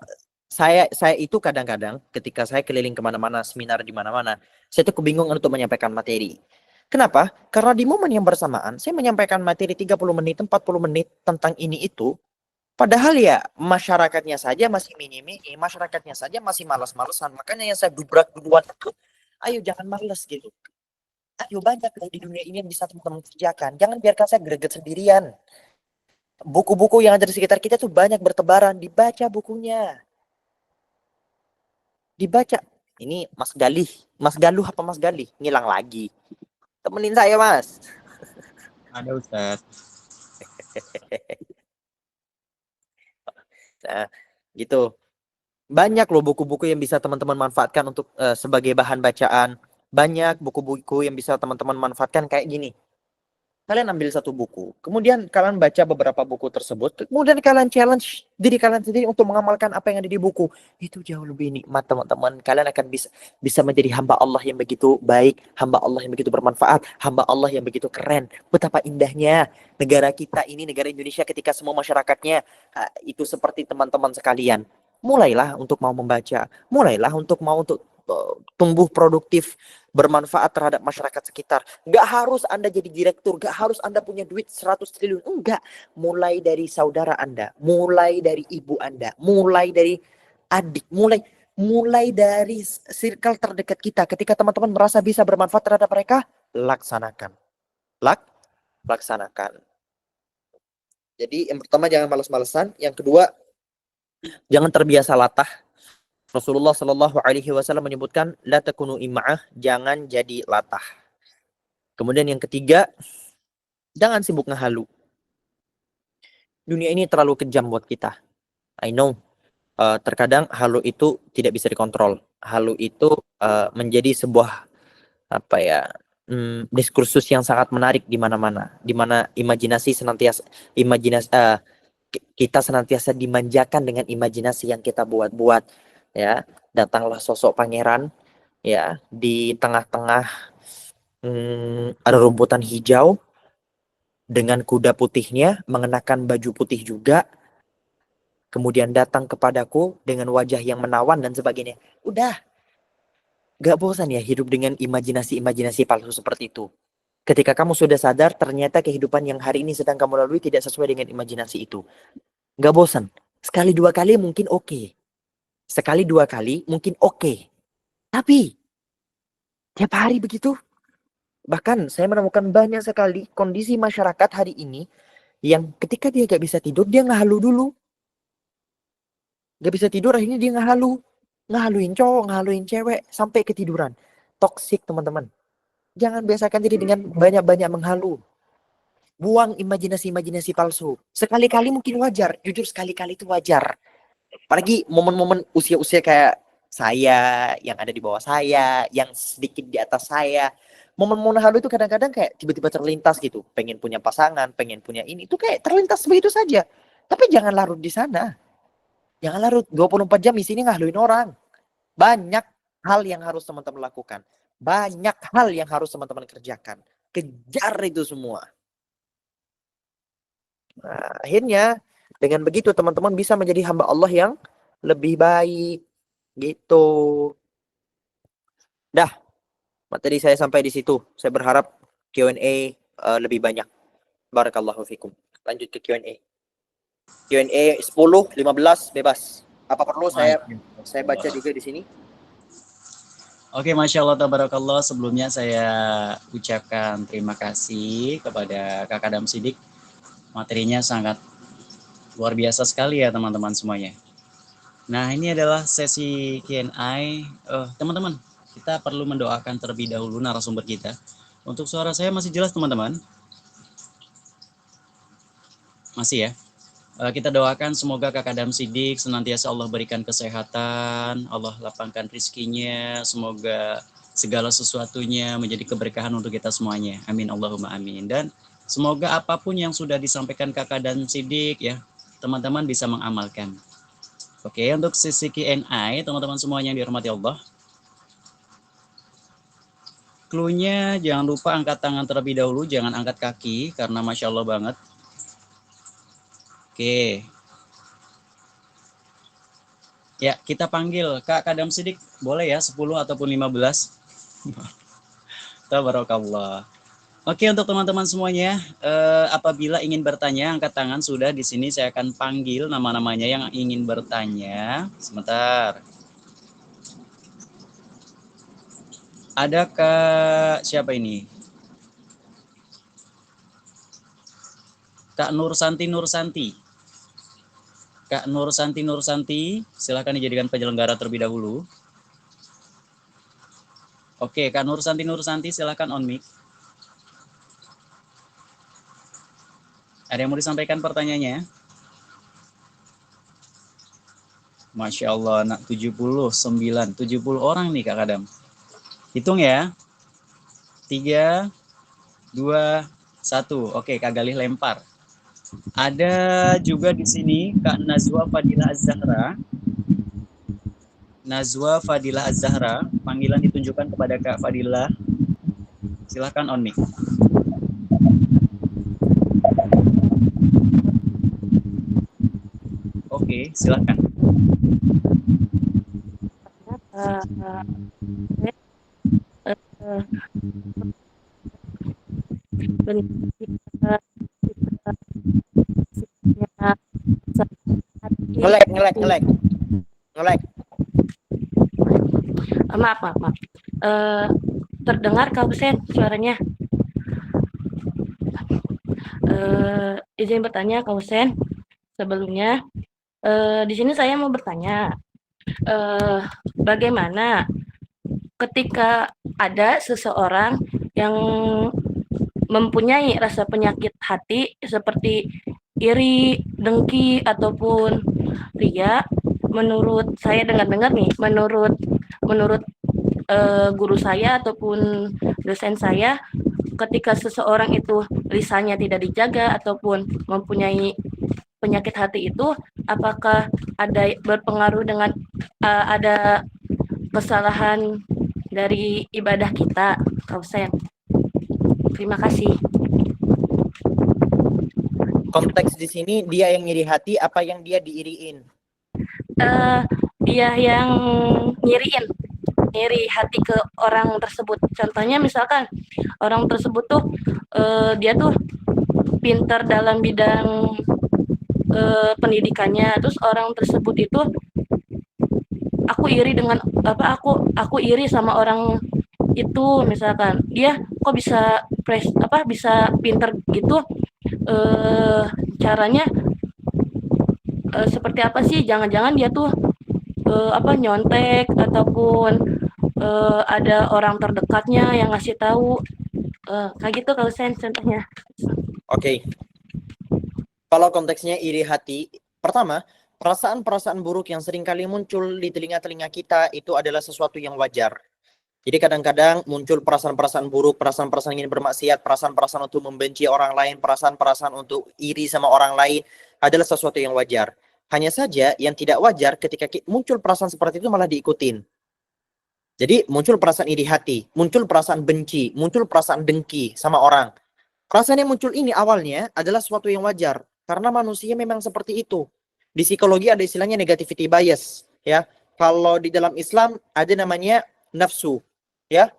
saya itu kadang-kadang ketika saya keliling kemana-mana, seminar di mana-mana, saya itu kebingungan untuk menyampaikan materi. Kenapa? Karena di momen yang bersamaan, saya menyampaikan materi 30 menit, 40 menit tentang ini itu, padahal ya masyarakatnya saja masih mini-mini, masyarakatnya saja masih malas-malesan. Makanya yang saya dubrak duluan itu, ayo jangan malas gitu. Ayo banyak loh di dunia ini yang bisa teman-teman kerjakan. Jangan biarkan saya greget sendirian. Buku-buku yang ada di sekitar kita tuh banyak bertebaran. Dibaca bukunya. Dibaca. Ini Mas Galih. Mas Galuh apa Mas Galih? Ngilang lagi. Temenin saya Mas.
Ada Ustaz.
Nah, gitu. Banyak loh buku-buku yang bisa teman-teman manfaatkan untuk sebagai bahan bacaan. Banyak buku-buku yang bisa teman-teman manfaatkan kayak gini. Kalian ambil satu buku, kemudian kalian baca beberapa buku tersebut, kemudian kalian challenge diri kalian sendiri untuk mengamalkan apa yang ada di buku. Itu jauh lebih nikmat teman-teman. Kalian akan bisa menjadi hamba Allah yang begitu baik, hamba Allah yang begitu bermanfaat, hamba Allah yang begitu keren. Betapa indahnya negara kita ini, negara Indonesia, ketika semua masyarakatnya itu seperti teman-teman sekalian. Mulailah untuk mau membaca, mulailah untuk mau untuk tumbuh produktif, bermanfaat terhadap masyarakat sekitar. Nggak harus Anda jadi direktur, nggak harus Anda punya duit 100 triliun. Enggak. Mulai dari saudara Anda, mulai dari ibu Anda, mulai dari adik, mulai dari circle terdekat kita. Ketika teman-teman merasa bisa bermanfaat terhadap mereka, laksanakan. Laksanakan. Jadi yang pertama jangan malas-malesan, yang kedua jangan terbiasa latah. Rasulullah Shallallahu Alaihi Wasallam menyebutkan, la takunu ima'ah, jangan jadi latah. Kemudian yang ketiga, jangan sibuk ngehalu. Dunia ini terlalu kejam buat kita. I know. Terkadang halu itu tidak bisa dikontrol. Halu itu menjadi sebuah apa ya, diskursus yang sangat menarik di mana-mana. Di mana kita senantiasa dimanjakan dengan imajinasi yang kita buat-buat. Ya, datanglah sosok pangeran. Ya, di tengah-tengah ada rumputan hijau dengan kuda putihnya, mengenakan baju putih juga, kemudian datang kepadaku dengan wajah yang menawan dan sebagainya. Udah, gak bosan ya hidup dengan imajinasi-imajinasi palsu seperti itu. Ketika kamu sudah sadar, ternyata kehidupan yang hari ini sedang kamu lalui tidak sesuai dengan imajinasi itu. Gak bosan. Sekali dua kali mungkin oke. Sekali dua kali mungkin oke. Tapi, tiap hari begitu. Bahkan saya menemukan banyak sekali kondisi masyarakat hari ini yang ketika dia gak bisa tidur, dia ngehalu dulu. Gak bisa tidur, akhirnya dia ngehalu. Ngehaluin cowok, ngehaluin cewek, sampai ketiduran. Toxic, teman-teman. Jangan biasakan diri dengan banyak-banyak menghalu. Buang imajinasi-imajinasi palsu. Sekali-kali mungkin wajar. Jujur, sekali-kali itu wajar. Apalagi momen-momen usia-usia kayak saya, yang ada di bawah saya, yang sedikit di atas saya. Momen-momen halu itu kadang-kadang kayak tiba-tiba terlintas gitu. Pengen punya pasangan, pengen punya ini. Itu kayak terlintas begitu saja. Tapi jangan larut di sana. Jangan larut 24 jam di sini ngaluin orang. Banyak hal yang harus teman-teman lakukan. Banyak hal yang harus teman-teman kerjakan. Kejar itu semua. Nah, akhirnya dengan begitu teman-teman bisa menjadi hamba Allah yang lebih baik. Gitu. Dah, materi saya sampai di situ. Saya berharap Q&A lebih banyak. Barakallahu fikum. Lanjut ke Q&A. Q&A 10, 15 bebas. Apa perlu saya baca juga di sini?
Oke, Masya Allah, tabarakallah. Sebelumnya saya ucapkan terima kasih kepada Kakak Adam Sidik. Materinya sangat luar biasa sekali ya teman-teman semuanya. Nah, ini adalah sesi Q&A. Teman-teman, kita perlu mendoakan terlebih dahulu narasumber kita. Untuk suara saya masih jelas teman-teman? Masih ya? Kita doakan semoga Kakak Adam Sidik senantiasa Allah berikan kesehatan, Allah lapangkan rizkinya, semoga segala sesuatunya menjadi keberkahan untuk kita semuanya. Amin Allahumma amin. Dan semoga apapun yang sudah disampaikan Kakak dan Sidik ya, teman-teman bisa mengamalkan. Oke, untuk sesi Q&A, teman-teman semuanya yang dihormati Allah. Clue-nya jangan lupa angkat tangan terlebih dahulu, jangan angkat kaki karena Masya Allah banget. Oke. Ya, kita panggil Kak Kadam Sidik, boleh ya 10 ataupun 15. Tabarakallah. Oke, untuk teman-teman semuanya, apabila ingin bertanya, angkat tangan sudah di sini saya akan panggil nama-namanya yang ingin bertanya. Sebentar. Ada Kak siapa ini? Kak Nursanti Nursanti. Kak Nursanti, silakan dijadikan penyelenggara terlebih dahulu. Oke, Kak Nursanti, silakan on mic. Ada yang mau disampaikan pertanyaannya? Masya Allah, anak 70 orang nih Kak Kadam. Hitung ya. 3, 2, 1. Oke, Kak Galih lempar. Ada juga di sini Kak Nazwa Fadilah Az-Zahra. Nazwa Fadilah Az-Zahra, panggilan ditunjukkan kepada Kak Fadilah. Silahkan on mic. Oke, silahkan.
Ngelek.
Maaf. Terdengar Kak Husen suaranya. Izin bertanya Kak Husen. Sebelumnya, di sini saya mau bertanya, bagaimana ketika ada seseorang yang mempunyai rasa penyakit hati seperti iri, dengki, ataupun ria. Menurut saya dengar-dengar nih, menurut guru saya ataupun dosen saya, ketika seseorang itu lisannya tidak dijaga ataupun mempunyai penyakit hati itu, apakah ada berpengaruh dengan ada kesalahan dari ibadah kita, Kausen? Terima kasih.
Konteks di sini dia yang ngiri hati apa yang dia diiriin?
Dia yang ngiri hati ke orang tersebut. Contohnya misalkan orang tersebut tuh dia tuh pintar dalam bidang pendidikannya, terus orang tersebut itu aku iri dengan aku iri sama orang itu, misalkan dia kok bisa bisa pintar gitu, caranya seperti apa sih? Jangan-jangan dia tuh nyontek ataupun ada orang terdekatnya yang ngasih tahu, kayak gitu kalau saya contohnya.
Oke. Kalau konteksnya iri hati, pertama, perasaan-perasaan buruk yang seringkali muncul di telinga-telinga kita itu adalah sesuatu yang wajar. Jadi kadang-kadang muncul perasaan-perasaan buruk, perasaan-perasaan ingin bermaksiat, perasaan-perasaan untuk membenci orang lain, perasaan-perasaan untuk iri sama orang lain adalah sesuatu yang wajar. Hanya saja yang tidak wajar ketika muncul perasaan seperti itu malah diikutin. Jadi muncul perasaan iri hati, muncul perasaan benci, muncul perasaan dengki sama orang. Perasaan yang muncul ini awalnya adalah sesuatu yang wajar. Karena manusia memang seperti itu. Di psikologi ada istilahnya negativity bias. Ya, kalau di dalam Islam ada namanya nafsu. Ya,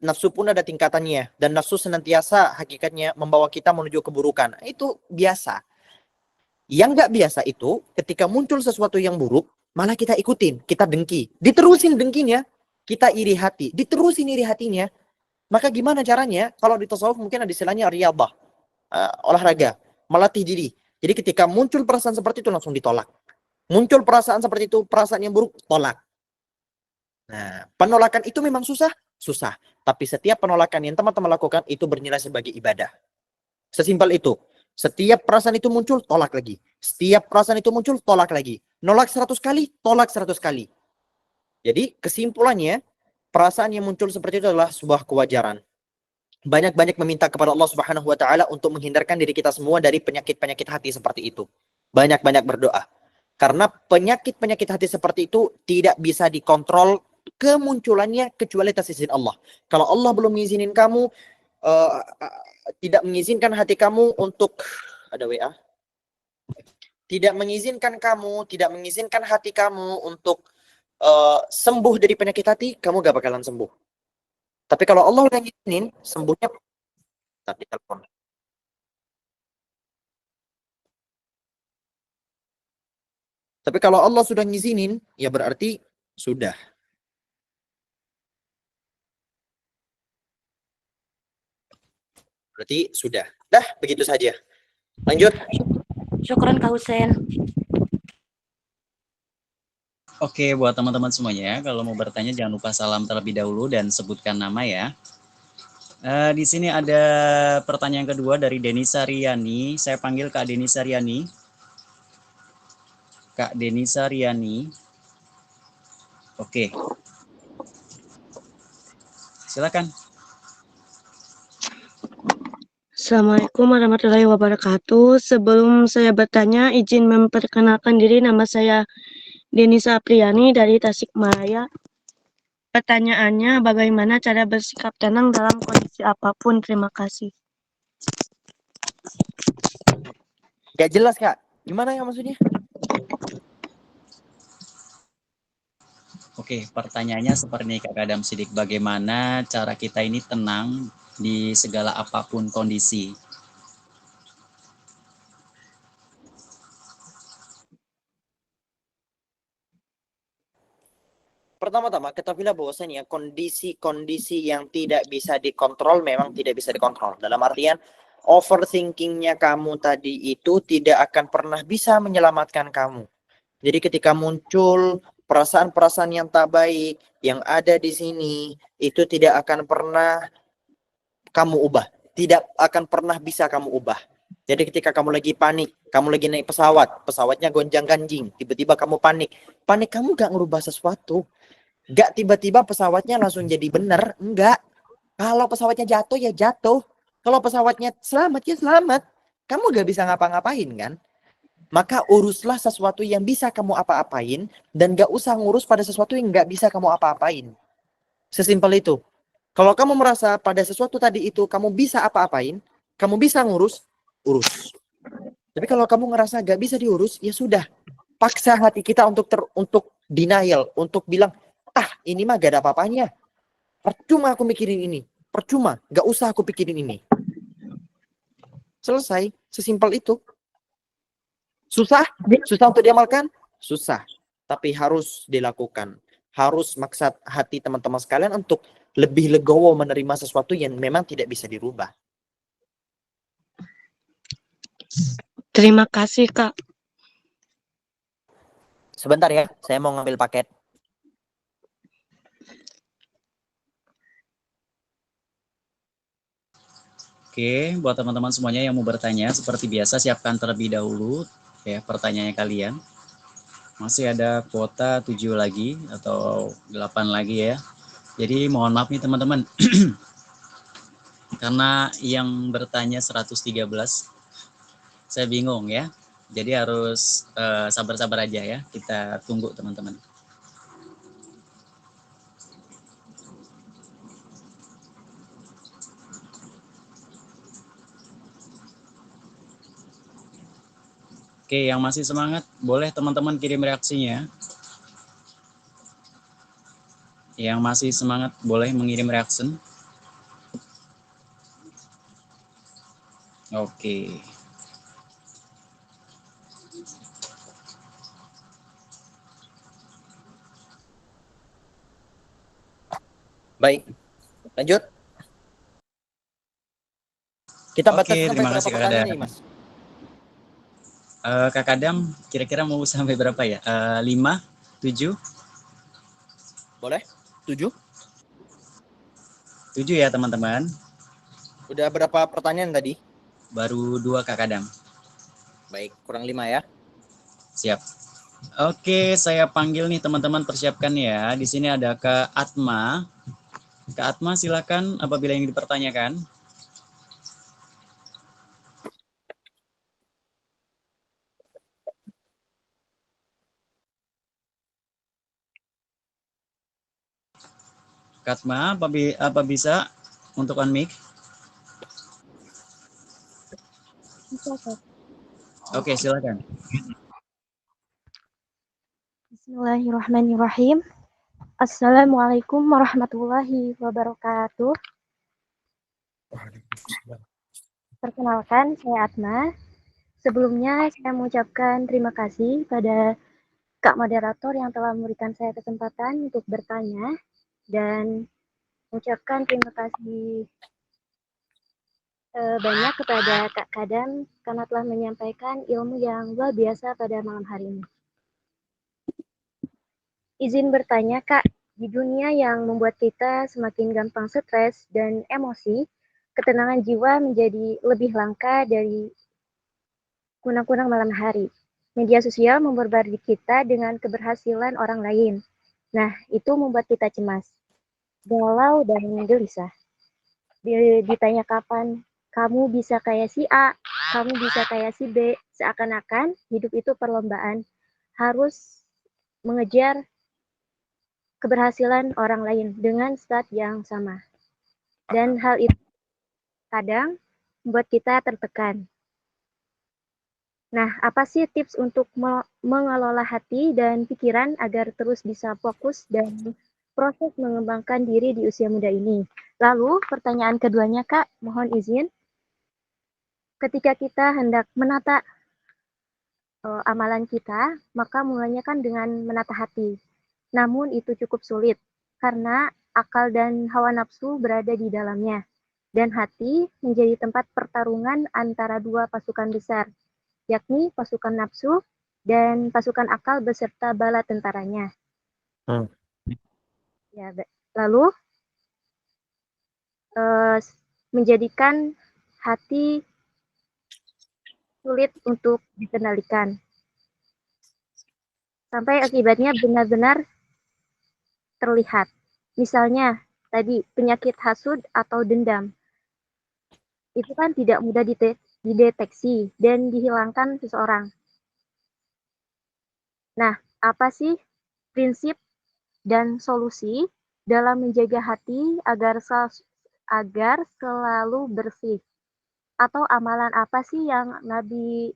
nafsu pun ada tingkatannya. Dan nafsu senantiasa hakikatnya membawa kita menuju keburukan. Itu biasa. Yang nggak biasa itu ketika muncul sesuatu yang buruk, malah kita ikutin, kita dengki. Diterusin dengkinya. kita iri hati, diterusin iri hatinya, maka gimana caranya? Kalau di tasawuf mungkin ada istilahnya riyadhah, olahraga, melatih diri. Jadi ketika muncul perasaan seperti itu langsung ditolak. Muncul perasaan seperti itu, perasaan yang buruk, tolak. Nah, penolakan itu memang susah, susah. Tapi setiap penolakan yang teman-teman lakukan itu bernilai sebagai ibadah. Sesimpel itu. Setiap perasaan itu muncul, tolak lagi. Setiap perasaan itu muncul, tolak lagi. Nolak 100 kali, tolak 100 kali. Jadi kesimpulannya, perasaan yang muncul seperti itu adalah sebuah kewajaran. Banyak-banyak meminta kepada Allah Subhanahu wa taala untuk menghindarkan diri kita semua dari penyakit-penyakit hati seperti itu. Banyak-banyak berdoa. Karena penyakit-penyakit hati seperti itu tidak bisa dikontrol kemunculannya kecuali atas izin Allah. Kalau Allah belum mengizinin kamu, uh, tidak mengizinkan hati kamu untuk ada WA, tidak mengizinkan hati kamu untuk sembuh dari penyakit hati, kamu gak bakalan sembuh. Tapi kalau Allah udah ngizinin, sembuhnya tadi telepon. Tapi kalau Allah sudah ngizinin, ya berarti sudah. Berarti sudah. Dah, begitu saja. Lanjut.
Syukran Kak Husen.
Oke, buat teman-teman semuanya, kalau mau bertanya jangan lupa salam terlebih dahulu dan sebutkan nama ya. Di sini ada pertanyaan kedua dari Deni Sariani. Saya panggil Kak Deni Sariani. Kak Deni Sariani. Oke. Silakan.
Assalamualaikum warahmatullahi wabarakatuh. Sebelum saya bertanya, izin memperkenalkan diri. Nama saya Denisa Apriani dari Tasikmalaya. Pertanyaannya, bagaimana cara bersikap tenang dalam kondisi apapun? Terima kasih.
Gak jelas, Kak. Gimana ya maksudnya?
Oke, pertanyaannya seperti ini Kak Adam Sidik. Bagaimana cara kita ini tenang di segala apapun kondisi?
Pertama-tama, ketahuilah bahwasanya kondisi-kondisi yang tidak bisa dikontrol memang tidak bisa dikontrol. Dalam artian, overthinkingnya kamu tadi itu tidak akan pernah bisa menyelamatkan kamu. Jadi ketika muncul perasaan-perasaan yang tak baik yang ada di sini, itu tidak akan pernah kamu ubah. Tidak akan pernah bisa kamu ubah. Jadi ketika kamu lagi panik, kamu lagi naik pesawat, pesawatnya gonjang-ganjing, tiba-tiba kamu panik. Panik kamu gak ngerubah sesuatu. Gak tiba-tiba pesawatnya langsung jadi benar. Enggak. Kalau pesawatnya jatuh, ya jatuh. Kalau pesawatnya selamat, ya selamat. Kamu gak bisa ngapa-ngapain kan? Maka uruslah sesuatu yang bisa kamu apa-apain. Dan gak usah ngurus pada sesuatu yang gak bisa kamu apa-apain. Sesimpel itu. Kalau kamu merasa pada sesuatu tadi itu kamu bisa apa-apain, kamu bisa ngurus, urus. Tapi kalau kamu ngerasa gak bisa diurus, ya sudah. Paksa hati kita untuk denial, untuk bilang, ini mah gak ada apa-apanya. Percuma aku mikirin ini. Percuma, gak usah aku pikirin ini. Selesai, sesimpel itu. Susah? Susah untuk diamalkan? Susah. Tapi harus dilakukan. Harus maksa hati teman-teman sekalian untuk lebih legowo menerima sesuatu yang memang tidak bisa dirubah.
Terima kasih, Kak.
Sebentar ya, saya mau ngambil paket.
Oke, buat teman-teman semuanya yang mau bertanya, seperti biasa siapkan terlebih dahulu ya pertanyaannya kalian. Masih ada kuota 7 lagi atau 8 lagi ya. Jadi mohon maaf nih teman-teman. Karena yang bertanya 113, saya bingung ya. Jadi harus sabar-sabar aja ya. Kita tunggu teman-teman. Oke, yang masih semangat, boleh teman-teman kirim reaksinya. Yang masih semangat, boleh mengirim reaction. Oke.
Baik, lanjut. Kita
Oke,
batasi sampai
terima
berapa
kasih Kak
pertanyaan
Adam.
nih, Mas?
Kak Adam, kira-kira mau sampai berapa ya? 5, 7?
Boleh? 7?
7 ya teman-teman.
Udah berapa pertanyaan tadi?
Baru 2 Kak Adam.
Baik, kurang 5 ya.
Siap. Oke, saya panggil nih teman-teman, persiapkan ya. Di sini ada Kak Atma. Kak Atma, silakan apabila ingin dipertanyakan. Kak Atma, apa bisa untuk unmic? Oke, silakan.
Bismillahirrahmanirrahim. Assalamualaikum warahmatullahi wabarakatuh. Perkenalkan, saya Atma. Sebelumnya saya mengucapkan terima kasih pada Kak Moderator yang telah memberikan saya kesempatan untuk bertanya dan mengucapkan terima kasih banyak kepada Kak Kadam karena telah menyampaikan ilmu yang luar biasa pada malam hari ini. Izin bertanya, Kak, di dunia yang membuat kita semakin gampang stres dan emosi, ketenangan jiwa menjadi lebih langka dari kunang-kunang malam hari. Media sosial memperbarui kita dengan keberhasilan orang lain. Nah, itu membuat kita cemas, galau, dan gelisah. Ditanya kapan kamu bisa kayak si A, kamu bisa kayak si B, seakan-akan hidup itu perlombaan, harus mengejar keberhasilan orang lain dengan start yang sama. Dan hal itu kadang membuat kita tertekan. Nah, apa sih tips untuk mengelola hati dan pikiran agar terus bisa fokus dan proses mengembangkan diri di usia muda ini? Lalu, pertanyaan keduanya, Kak, mohon izin. Ketika kita hendak menata amalan kita, maka mulanya kan dengan menata hati. Namun itu cukup sulit, karena akal dan hawa nafsu berada di dalamnya, dan hati menjadi tempat pertarungan antara dua pasukan besar, yakni pasukan nafsu dan pasukan akal beserta bala tentaranya. Ya, lalu menjadikan hati sulit untuk dikendalikan, sampai akibatnya benar-benar terlihat. Misalnya, tadi penyakit hasud atau dendam, itu kan tidak mudah dideteksi dan dihilangkan seseorang. Nah, apa sih prinsip dan solusi dalam menjaga hati agar selalu bersih? Atau amalan apa sih yang Nabi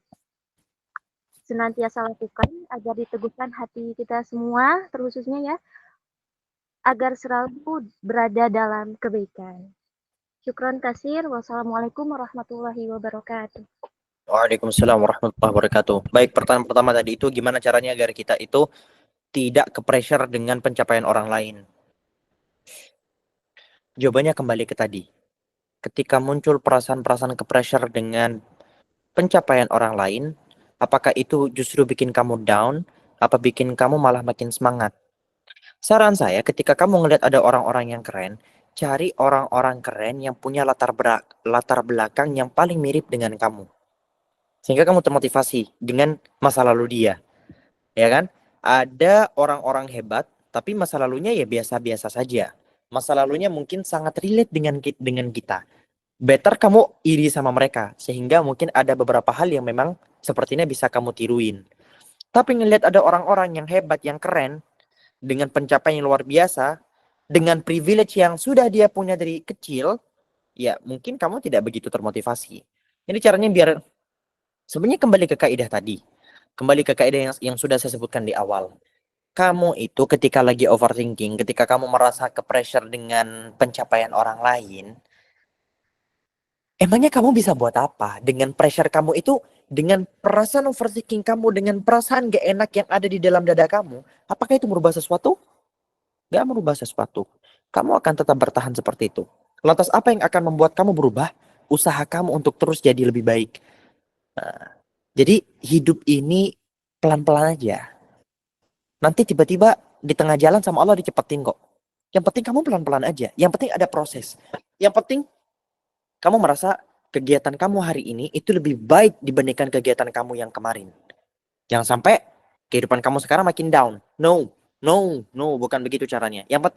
senantiasa lakukan agar diteguhkan hati kita semua, terkhususnya ya, agar selalu berada dalam kebaikan? Syukron kasir. Wassalamualaikum warahmatullahi wabarakatuh.
Waalaikumsalam warahmatullahi wabarakatuh. Baik, pertanyaan pertama tadi itu gimana caranya agar kita itu tidak ke-pressure dengan pencapaian orang lain? Jawabannya kembali ke tadi. Ketika muncul perasaan-perasaan ke-pressure dengan pencapaian orang lain, apakah itu justru bikin kamu down, apa bikin kamu malah makin semangat? Saran saya, ketika kamu ngelihat ada orang-orang yang keren, cari orang-orang keren yang punya latar belakang yang paling mirip dengan kamu. Sehingga kamu termotivasi dengan masa lalu dia. Ya kan? Ada orang-orang hebat, tapi masa lalunya ya biasa-biasa saja. Masa lalunya mungkin sangat relate dengan kita. Better kamu iri sama mereka, sehingga mungkin ada beberapa hal yang memang sepertinya bisa kamu tiruin. Tapi ngelihat ada orang-orang yang hebat, yang keren, dengan pencapaian yang luar biasa, dengan privilege yang sudah dia punya dari kecil, ya mungkin kamu tidak begitu termotivasi. Jadi caranya biar, sebenarnya kembali ke kaidah tadi. Kembali ke kaidah yang sudah saya sebutkan di awal. Kamu itu ketika lagi overthinking, ketika kamu merasa ke-pressure dengan pencapaian orang lain, emangnya kamu bisa buat apa? Dengan pressure kamu itu, dengan perasaan overthinking kamu, dengan perasaan gak enak yang ada di dalam dada kamu, apakah itu merubah sesuatu? Gak merubah sesuatu. kamu akan tetap bertahan seperti itu. Lantas apa yang akan membuat kamu berubah? Usaha kamu untuk terus jadi lebih baik. Nah, jadi hidup ini pelan-pelan aja. Nanti tiba-tiba di tengah jalan sama Allah dicepetin kok. Yang penting kamu pelan-pelan aja. Yang penting ada proses. Yang penting kamu merasa kegiatan kamu hari ini itu lebih baik dibandingkan kegiatan kamu yang kemarin. Jangan sampai kehidupan kamu sekarang makin down. No, bukan begitu caranya. Yang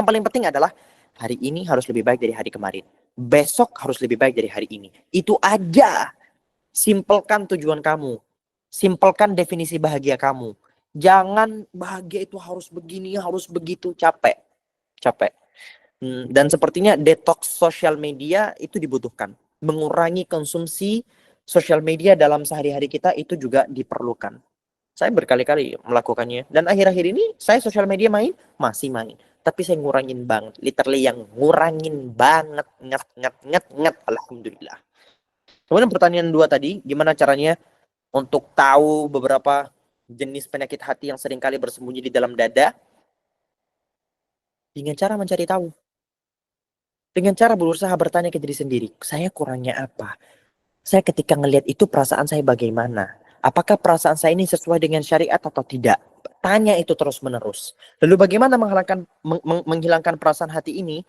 paling penting adalah hari ini harus lebih baik dari hari kemarin. Besok harus lebih baik dari hari ini. Itu aja. Simpelkan tujuan kamu. Simpelkan definisi bahagia kamu. Jangan bahagia itu harus begini, harus begitu. Capek. Dan sepertinya detox sosial media itu dibutuhkan. Mengurangi konsumsi sosial media dalam sehari-hari kita itu juga diperlukan. Saya berkali-kali melakukannya. Dan akhir-akhir ini saya sosial media masih main. Tapi saya ngurangin banget. Literally yang ngurangin banget. Nget. Alhamdulillah. Kemudian pertanyaan 2 tadi, gimana caranya untuk tahu beberapa jenis penyakit hati yang seringkali bersembunyi di dalam dada? Dengan cara mencari tahu. Dengan cara berusaha bertanya ke diri sendiri, saya kurangnya apa? Saya ketika ngelihat itu perasaan saya bagaimana? Apakah perasaan saya ini sesuai dengan syariat atau tidak? Tanya itu terus-menerus. Lalu bagaimana menghilangkan perasaan hati ini?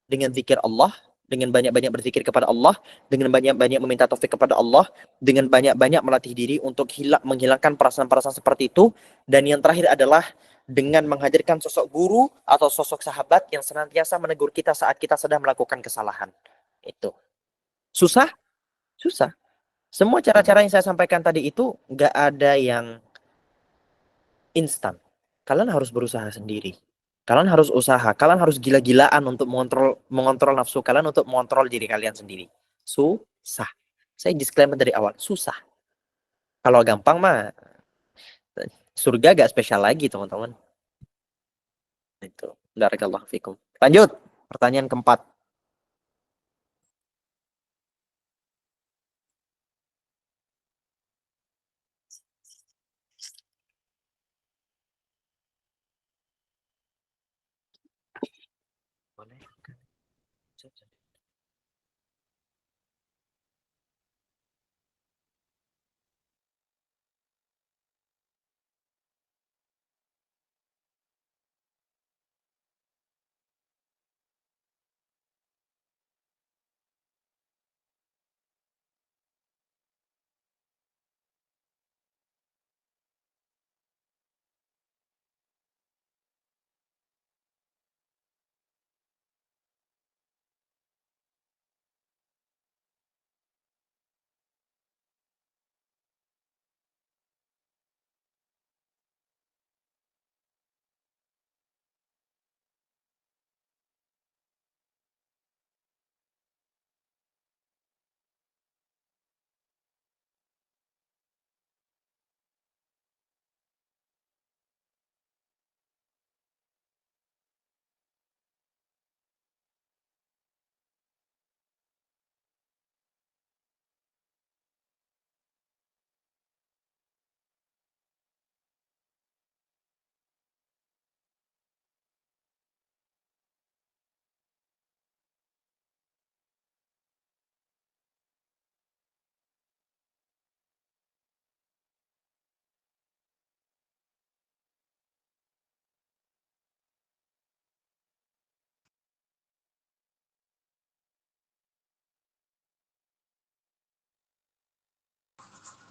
Dengan zikir Allah, dengan banyak-banyak berzikir kepada Allah, dengan banyak-banyak meminta taufik kepada Allah, dengan banyak-banyak melatih diri untuk menghilangkan perasaan-perasaan seperti itu. Dan yang terakhir adalah dengan menghadirkan sosok guru atau sosok sahabat yang senantiasa menegur kita saat kita sedang melakukan kesalahan. Itu. Susah? Susah. Semua cara-cara yang saya sampaikan tadi itu nggak ada yang instan. Kalian harus berusaha sendiri. Kalian harus usaha. Kalian harus gila-gilaan untuk mengontrol nafsu kalian, untuk mengontrol diri kalian sendiri. Susah. Saya disclaimer dari awal. Susah. Kalau gampang mah surga gak spesial lagi, teman-teman. Itu. Barakallahu fikum. Lanjut. Pertanyaan keempat. Boleh.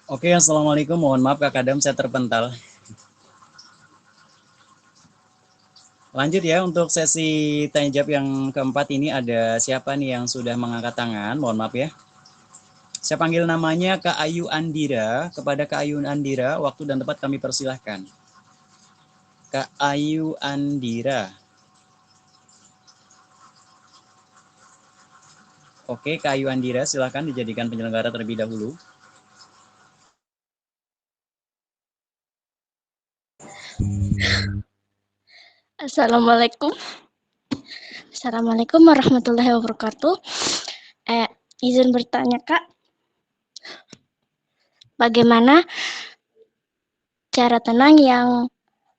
Oke, assalamualaikum. Mohon maaf Kak Kadam, saya terpental. Lanjut ya, untuk sesi tanya jawab yang keempat ini ada siapa nih yang sudah mengangkat tangan? Mohon maaf ya. Saya panggil namanya Kak Ayu Andira. Kepada Kak Ayu Andira, waktu dan tempat kami persilahkan. Kak Ayu Andira. Oke, Kak Ayu Andira, silahkan dijadikan penyelenggara terlebih dahulu.
Assalamualaikum. Assalamualaikum warahmatullahi wabarakatuh. Izin bertanya, Kak. Bagaimana cara tenang yang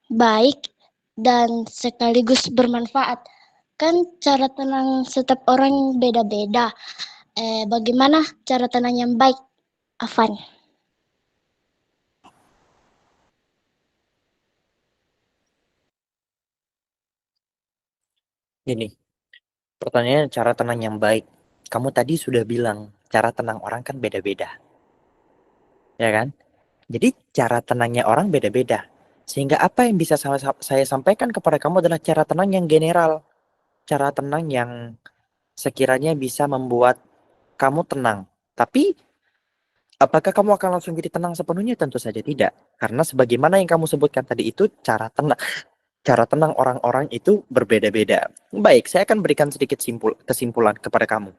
baik dan sekaligus bermanfaat. Kan cara tenang setiap orang beda-beda. Bagaimana cara tenang yang baik, Afan?
Gini, pertanyaannya cara tenang yang baik. Kamu tadi sudah bilang cara tenang orang kan beda-beda, ya kan? Jadi cara tenangnya orang beda-beda. Sehingga apa yang bisa saya sampaikan kepada kamu adalah cara tenang yang general. Cara tenang yang sekiranya bisa membuat kamu tenang. Tapi apakah kamu akan langsung jadi tenang sepenuhnya? Tentu saja tidak. Karena sebagaimana yang kamu sebutkan tadi itu cara tenang orang-orang itu berbeda-beda. Baik, saya akan berikan sedikit kesimpulan kepada kamu.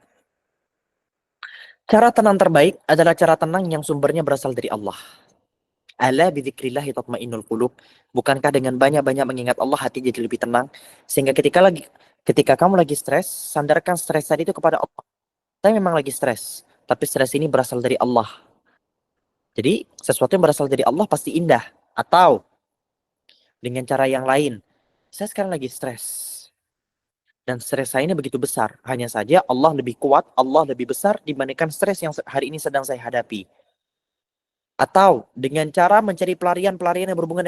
Cara tenang terbaik adalah cara tenang yang sumbernya berasal dari Allah. Ala bidzikrillahi tatmainnul qulub. Bukankah dengan banyak-banyak mengingat Allah hati jadi lebih tenang? Sehingga ketika kamu lagi stres, sandarkan stres tadi itu kepada Allah. Saya memang lagi stres, tapi stres ini berasal dari Allah. Jadi sesuatu yang berasal dari Allah pasti indah. Atau dengan cara yang lain, saya sekarang lagi stres. Dan stres saya ini begitu besar. Hanya saja Allah lebih kuat, Allah lebih besar dibandingkan stres yang hari ini sedang saya hadapi. Atau dengan cara mencari pelarian-pelarian yang berhubungan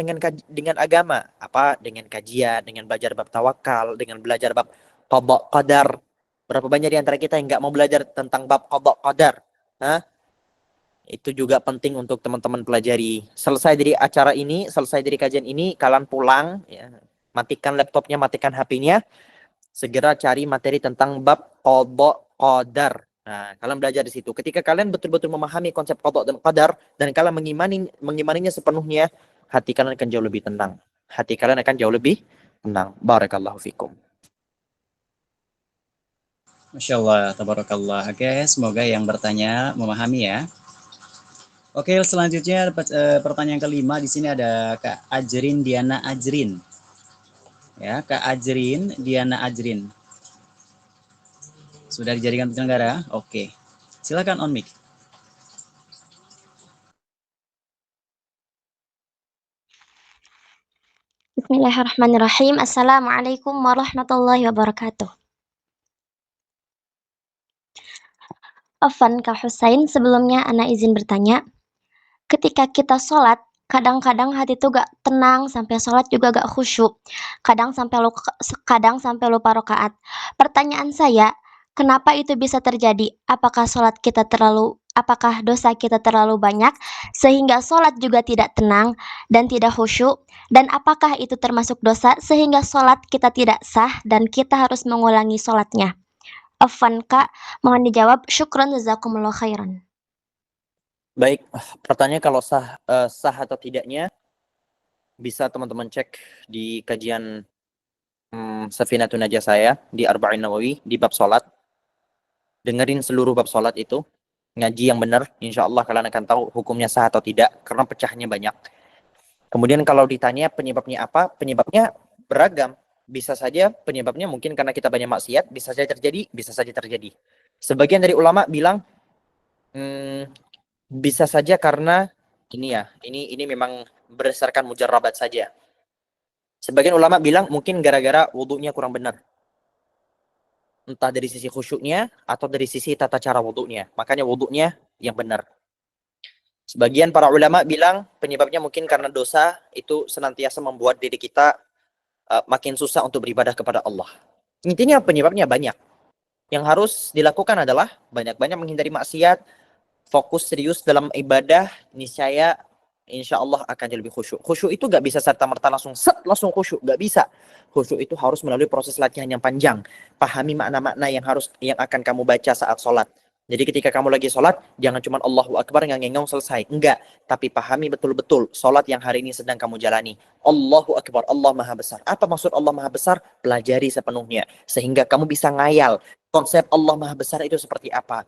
dengan agama. Apa? Dengan kajian, dengan belajar bab tawakal, dengan belajar bab qada qadar. Berapa banyak di antara kita yang nggak mau belajar tentang bab qada qadar? Hah? Itu juga penting untuk teman-teman pelajari. Selesai dari acara ini, selesai dari kajian ini, kalian pulang, ya, matikan laptopnya, matikan HP-nya, segera cari materi tentang bab qada qadar. Nah, kalian belajar di situ. Ketika kalian betul-betul memahami konsep qada dan qadar dan kalian mengimaninya sepenuhnya, hati kalian akan jauh lebih tenang. Hati kalian akan jauh lebih tenang. Barakallahu fikum.
Masya Allah, tabarakallah. Oke, semoga yang bertanya memahami ya. Oke, selanjutnya pertanyaan kelima di sini ada Kak Ajrin Diana Ajrin. Ya, Kak Ajrin Diana Ajrin. Sudah dijadikan penyelenggara? Oke. Silakan on mic.
Bismillahirrahmanirrahim. Assalamualaikum warahmatullahi wabarakatuh. Afan Kak Husain, sebelumnya Ana izin bertanya. Ketika kita sholat, kadang-kadang hati itu gak tenang, sampai sholat juga gak khusyuk. Kadang sampai lupa rakaat. Pertanyaan saya, kenapa itu bisa terjadi? Apakah dosa kita terlalu banyak sehingga sholat juga tidak tenang dan tidak khusyuk? Dan apakah itu termasuk dosa sehingga sholat kita tidak sah dan kita harus mengulangi sholatnya? Afwan Kak, mohon dijawab. Syukran jazakumullah khairan.
Baik, pertanyaan kalau sah atau tidaknya bisa teman-teman cek di kajian Safinatun Najah saya di Arba'in Nawawi di bab sholat. Dengerin seluruh bab sholat itu, ngaji yang benar, insya Allah kalian akan tahu hukumnya sah atau tidak karena pecahnya banyak. Kemudian kalau ditanya penyebabnya apa, penyebabnya beragam. Bisa saja penyebabnya mungkin karena kita banyak maksiat, bisa saja terjadi. Sebagian dari ulama bilang bisa saja karena ini memang berdasarkan mujarrabat saja. Sebagian ulama bilang mungkin gara-gara wudunya kurang benar. Entah dari sisi khusyuknya atau dari sisi tata cara wudunya. Makanya wudunya yang benar. Sebagian para ulama bilang penyebabnya mungkin karena dosa itu senantiasa membuat diri kita makin susah untuk beribadah kepada Allah. Intinya penyebabnya banyak. Yang harus dilakukan adalah banyak-banyak menghindari maksiat, fokus serius dalam ibadah, niscaya insya Allah akan jadi lebih khusyuk. Khusyuk itu gak bisa serta-merta langsung khusyuk, gak bisa. Khusyuk itu harus melalui proses latihan yang panjang. Pahami makna-makna yang akan kamu baca saat sholat. Jadi ketika kamu lagi sholat, jangan cuma Allahu Akbar ngengong selesai. Enggak, tapi pahami betul-betul sholat yang hari ini sedang kamu jalani. Allahu Akbar, Allah Maha Besar. Apa maksud Allah Maha Besar? Pelajari sepenuhnya. Sehingga kamu bisa ngayal konsep Allah Maha Besar itu seperti apa.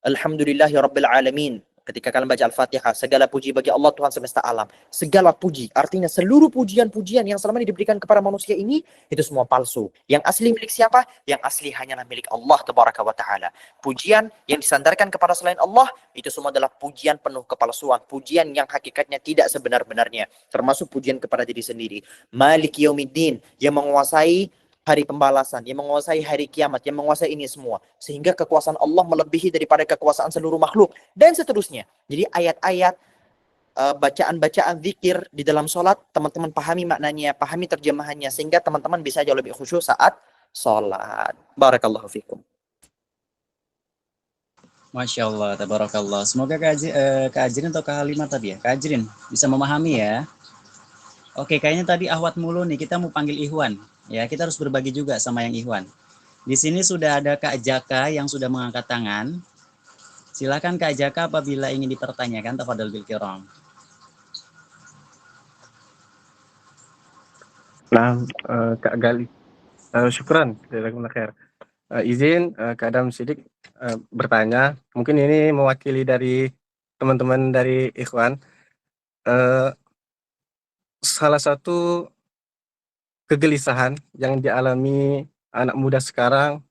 Alhamdulillahi Rabbil Alamin. ketika kalian baca Al-Fatihah, segala puji bagi Allah Tuhan semesta alam. Segala puji, artinya seluruh pujian-pujian yang selama ini diberikan kepada manusia ini, itu semua palsu. Yang asli milik siapa? Yang asli hanyalah milik Allah Tabaraka wa Ta'ala. Pujian yang disandarkan kepada selain Allah, itu semua adalah pujian penuh kepalsuan. Pujian yang hakikatnya tidak sebenar-benarnya. Termasuk pujian kepada diri sendiri. Malik Yaumiddin, yang menguasai hari pembalasan, yang menguasai hari kiamat, yang menguasai ini semua. Sehingga kekuasaan Allah melebihi daripada kekuasaan seluruh makhluk. Dan seterusnya. Jadi ayat-ayat, bacaan-bacaan zikir di dalam sholat, teman-teman pahami maknanya, pahami terjemahannya, sehingga teman-teman bisa jauh lebih khusyuk saat sholat. Barakallahu fikum.
Masya Allah, tabarakallah. Semoga Kak Ajrin atau Kak Halimah tadi ya, Kak Ajrin bisa memahami ya. Oke, kayaknya tadi Ahwat mulu nih, kita mau panggil Ikhwan. Ya, kita harus berbagi juga sama yang Ikhwan. Di sini sudah ada Kak Jaka yang sudah mengangkat tangan. Silakan Kak Jaka apabila ingin dipertanyakan, tafadhol bil kiram.
Nah, Kak Gali, syukran, jazakumullah khair. Izin Kak Adam Sidik bertanya, mungkin ini mewakili dari teman-teman dari Ikhwan. Salah satu kegelisahan yang dialami anak muda sekarang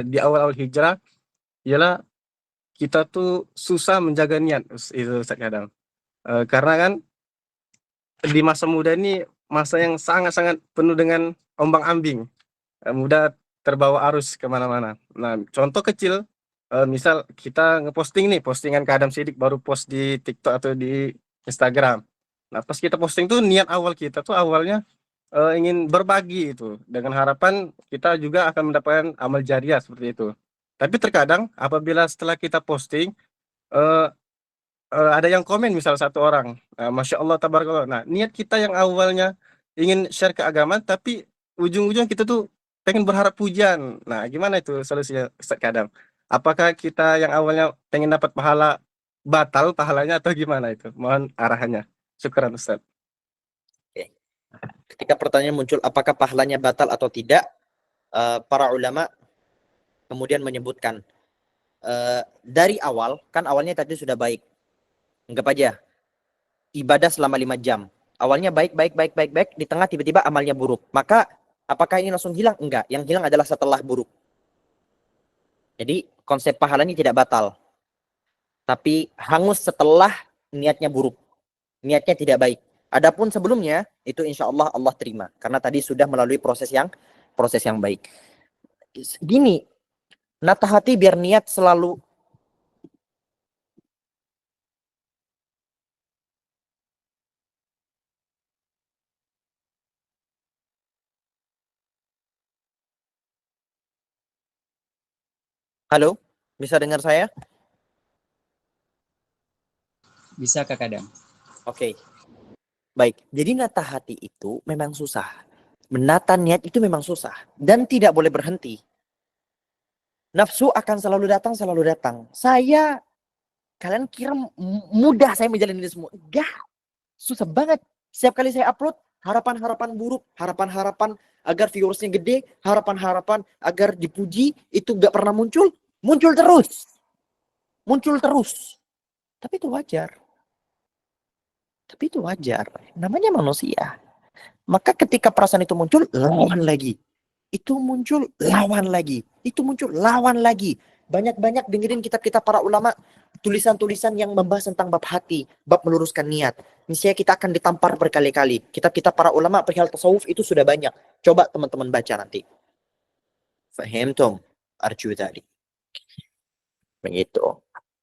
di awal-awal hijrah ialah kita tuh susah menjaga niat, itu Ustaz Adam. Karena kan di masa muda ini masa yang sangat-sangat penuh dengan ombang-ambing, mudah terbawa arus kemana-mana. Nah, contoh kecil, misal kita ngeposting nih, postingan Kak Adam Sidik baru post di TikTok atau di Instagram. Nah, pas kita posting tuh niat awal kita tuh awalnya ingin berbagi itu dengan harapan kita juga akan mendapatkan amal jariah seperti itu. Tapi terkadang apabila setelah kita posting ada yang komen misal satu orang, Masya Allah tabarakallah. Nah, niat kita yang awalnya ingin share ke agama, tapi ujung-ujung kita tuh pengen berharap pujian. Nah, gimana itu solusinya Ustaz Kadam? Apakah kita yang awalnya pengen dapat pahala batal pahalanya atau gimana itu? Mohon arahannya. Syukran Ustaz.
Ketika pertanyaan muncul apakah pahalanya batal atau tidak, para ulama kemudian menyebutkan dari awal, kan awalnya tadi sudah baik. Anggap aja ibadah selama 5 jam. Awalnya baik, di tengah tiba-tiba amalnya buruk. Maka apakah ini langsung hilang? Enggak. Yang hilang adalah setelah buruk. Jadi konsep pahalanya tidak batal. Tapi hangus setelah niatnya buruk. Niatnya tidak baik. Adapun sebelumnya itu insya Allah Allah terima karena tadi sudah melalui proses yang baik. Gini, nata hati biar niat selalu Halo, bisa dengar saya?
Bisa Kak Kadam.
Oke. Baik, jadi nata hati itu memang susah. Menata niat itu memang susah. Dan tidak boleh berhenti. Nafsu akan selalu datang. Kalian kira mudah saya menjalani ini semua? Enggak. Susah banget. Setiap kali saya upload, harapan-harapan buruk, harapan-harapan agar viewersnya gede, harapan-harapan agar dipuji, itu enggak pernah muncul. Muncul terus. Tapi itu wajar. Namanya manusia. Maka ketika perasaan itu muncul, lawan lagi. Itu muncul, lawan lagi. Itu muncul, lawan lagi. Banyak-banyak dengerin kitab-kitab para ulama, tulisan-tulisan yang membahas tentang bab hati, bab meluruskan niat. Misalnya kita akan ditampar berkali-kali. Kitab-kitab para ulama perihal tasawuf itu sudah banyak. Coba teman-teman baca nanti. Fahimtum? Arju tadi. Begitu.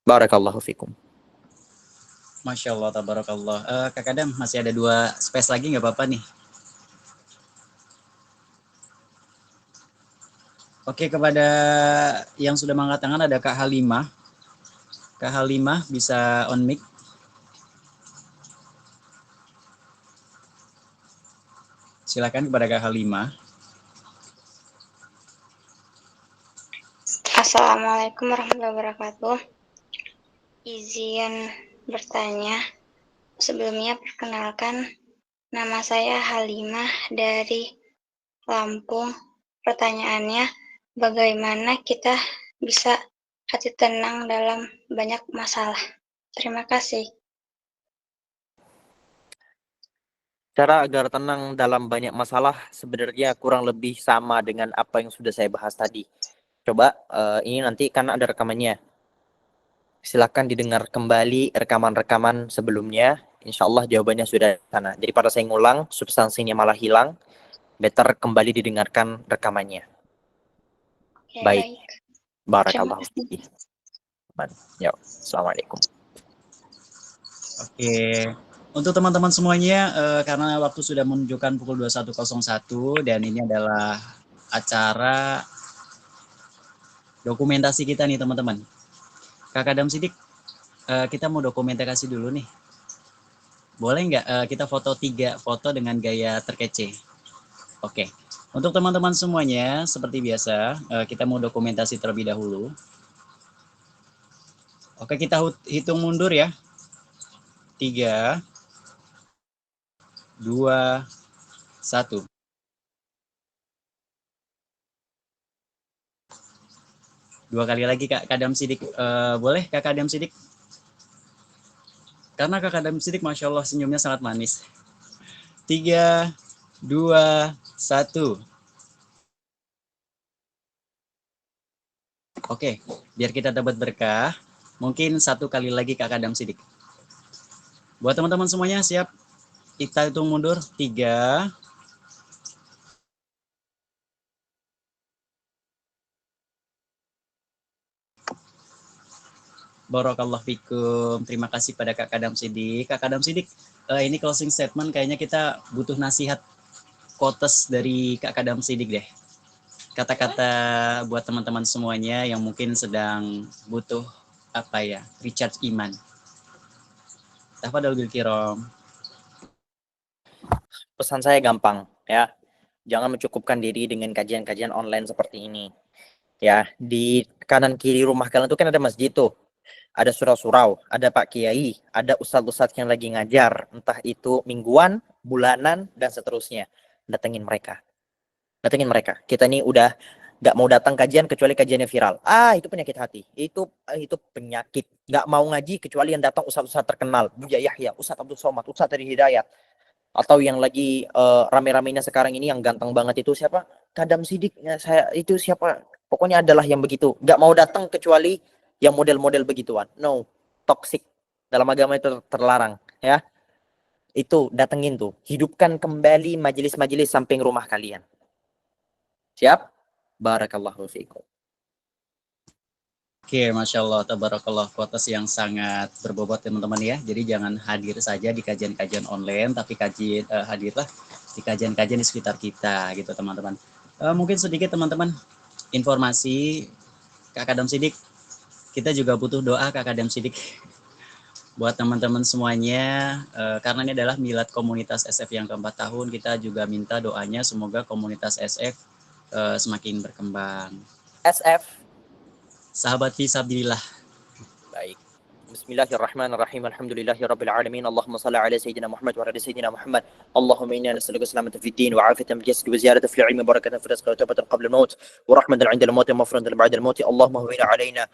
Barakallahu fikum.
Masya Allah, tabarakallah. Kak Kadam, masih ada 2 space lagi nggak apa-apa nih? Oke, kepada yang sudah mengangkat tangan ada Kak Halimah. Kak Halimah bisa on mic. Silakan kepada Kak Halimah.
Assalamualaikum warahmatullahi wabarakatuh. Izin bertanya. Sebelumnya perkenalkan, nama saya Halimah dari Lampung. Pertanyaannya, bagaimana kita bisa hati tenang dalam banyak masalah? Terima kasih.
Cara agar tenang dalam banyak masalah sebenarnya kurang lebih sama dengan apa yang sudah saya bahas tadi. Coba ini nanti kan ada rekamannya. Silakan didengar kembali rekaman-rekaman sebelumnya. Insya Allah jawabannya sudah di sana. Daripada saya ngulang, substansinya malah hilang. Better kembali didengarkan rekamannya.
Oke,
Baik.
baik. Terima
Barakallahu
kasih.
fiik. Ya, Assalamualaikum.
Oke. Untuk teman-teman semuanya, karena waktu sudah menunjukkan pukul 21.01 dan ini adalah acara dokumentasi kita nih teman-teman. Kakak Adam Sidik, kita mau dokumentasi dulu nih. Boleh nggak kita foto 3 foto dengan gaya terkece? Oke. Untuk teman-teman semuanya, seperti biasa, kita mau dokumentasi terlebih dahulu. Oke, kita hitung mundur ya. 3, 2, 1. Dua kali lagi Kak Adam Sidik. Boleh Kak Adam Sidik? Karena Kak Adam Sidik Masya Allah senyumnya sangat manis. 3, 2, 1. Oke, biar kita dapat berkah, mungkin 1 kali lagi Kak Adam Sidik. Buat teman-teman semuanya siap? Kita hitung mundur. 3, Barakallahu fikum. Terima kasih pada Kak Adam Sidik. Kak Adam Sidik, ini closing statement kayaknya kita butuh nasihat quotes dari Kak Adam Sidik deh. Kata-kata buat teman-teman semuanya yang mungkin sedang butuh apa ya, recharge iman. Tafadhol bil kiram.
Pesan saya gampang ya. Jangan mencukupkan diri dengan kajian-kajian online seperti ini. Ya, di kanan kiri rumah kalian itu kan ada masjid tuh. Ada surau-surau, ada Pak Kiai, ada ustadz-ustadz yang lagi ngajar, entah itu mingguan, bulanan, dan seterusnya. Datengin mereka. Datengin mereka. Kita nih udah nggak mau datang kajian kecuali kajiannya viral. Itu penyakit hati. Itu penyakit. Nggak mau ngaji kecuali yang datang ustadz-ustadz terkenal. Buya Yahya, Ustadz Abdul Somad, Ustadz dari Hidayat. Atau yang lagi rame-ramenya sekarang ini yang ganteng banget itu siapa? Kadam Sidik. Saya itu siapa? Pokoknya adalah yang begitu. Nggak mau datang kecuali yang model-model begituan. No, toxic. Dalam agama itu terlarang, ya. Itu datengin tuh. Hidupkan kembali majelis-majelis samping rumah kalian. Siap? Barakallahu fiikum.
Oke, Masya Allah, tabarakallah, quotes yang sangat berbobot teman-teman ya. Jadi jangan hadir saja di kajian-kajian online, tapi hadirlah di kajian-kajian di sekitar kita gitu teman-teman. Mungkin sedikit teman-teman informasi Kak Adam Sidik. Kita juga butuh doa Kak Adam Sidik buat teman-teman semuanya, karena ini adalah milad komunitas SF yang ke-4 tahun. Kita juga minta doanya semoga komunitas SF semakin berkembang.
SF
Sahabat fisabilillah.
Baik. Bismillahirrahmanirrahim. Alhamdulillahirabbil alamin. Allahumma shalli ala sayyidina Muhammad wa ala sayyidina Muhammad. Allahumma inna nas'aluka salamatan fid din wa 'afiyatan fil jasad wa ziyadatan fil 'ilmi wa barakatan fil rizqi wa tawbatan qabla al-maut wa rahmatan 'inda al-maut wa maghfiratan ba'da al-maut. Allahumma hawwin 'alaina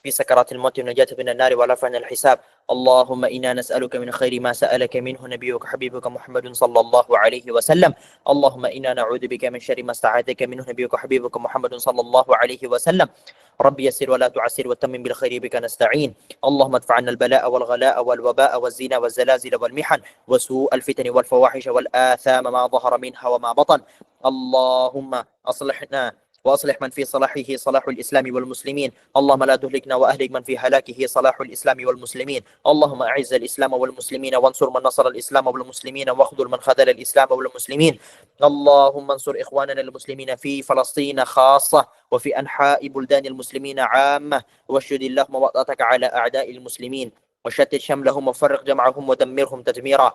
في سكرات الموت والنجاة من النار والعفو عن الحساب. اللهم إنا نسألك من خير ما سألك منه نبيك حبيبك محمد صلى الله عليه وسلم. اللهم إنا نعوذ بك من شر ما استعاذك منه نبيك حبيبك محمد صلى الله عليه وسلم. ربي يسر ولا تعسر وتمم بالخير بك نستعين. اللهم ادفع عنا البلاء والغلاء والوباء والزنا والزلازل والمحن وسوء الفتن والفواحش والآثام ما ظهر منها وما بطن. اللهم أصلحنا وأصلح من في صلاحه صلاح الإسلام والمسلمين. اللهم لا تهلكنا وأهلك من في هلاكه صلاح الإسلام والمسلمين. اللهم أعز الإسلام والمسلمين وانصر من نصر الإسلام والمسلمين واخذل من خذل الإسلام والمسلمين. اللهم انصر إخواننا المسلمين في فلسطين خاصة وفي أنحاء بلدان المسلمين عامة واشدد اللهم وطأتك على أعداء المسلمين وشتت شملهم وفرق جمعهم ودمرهم تدميرا.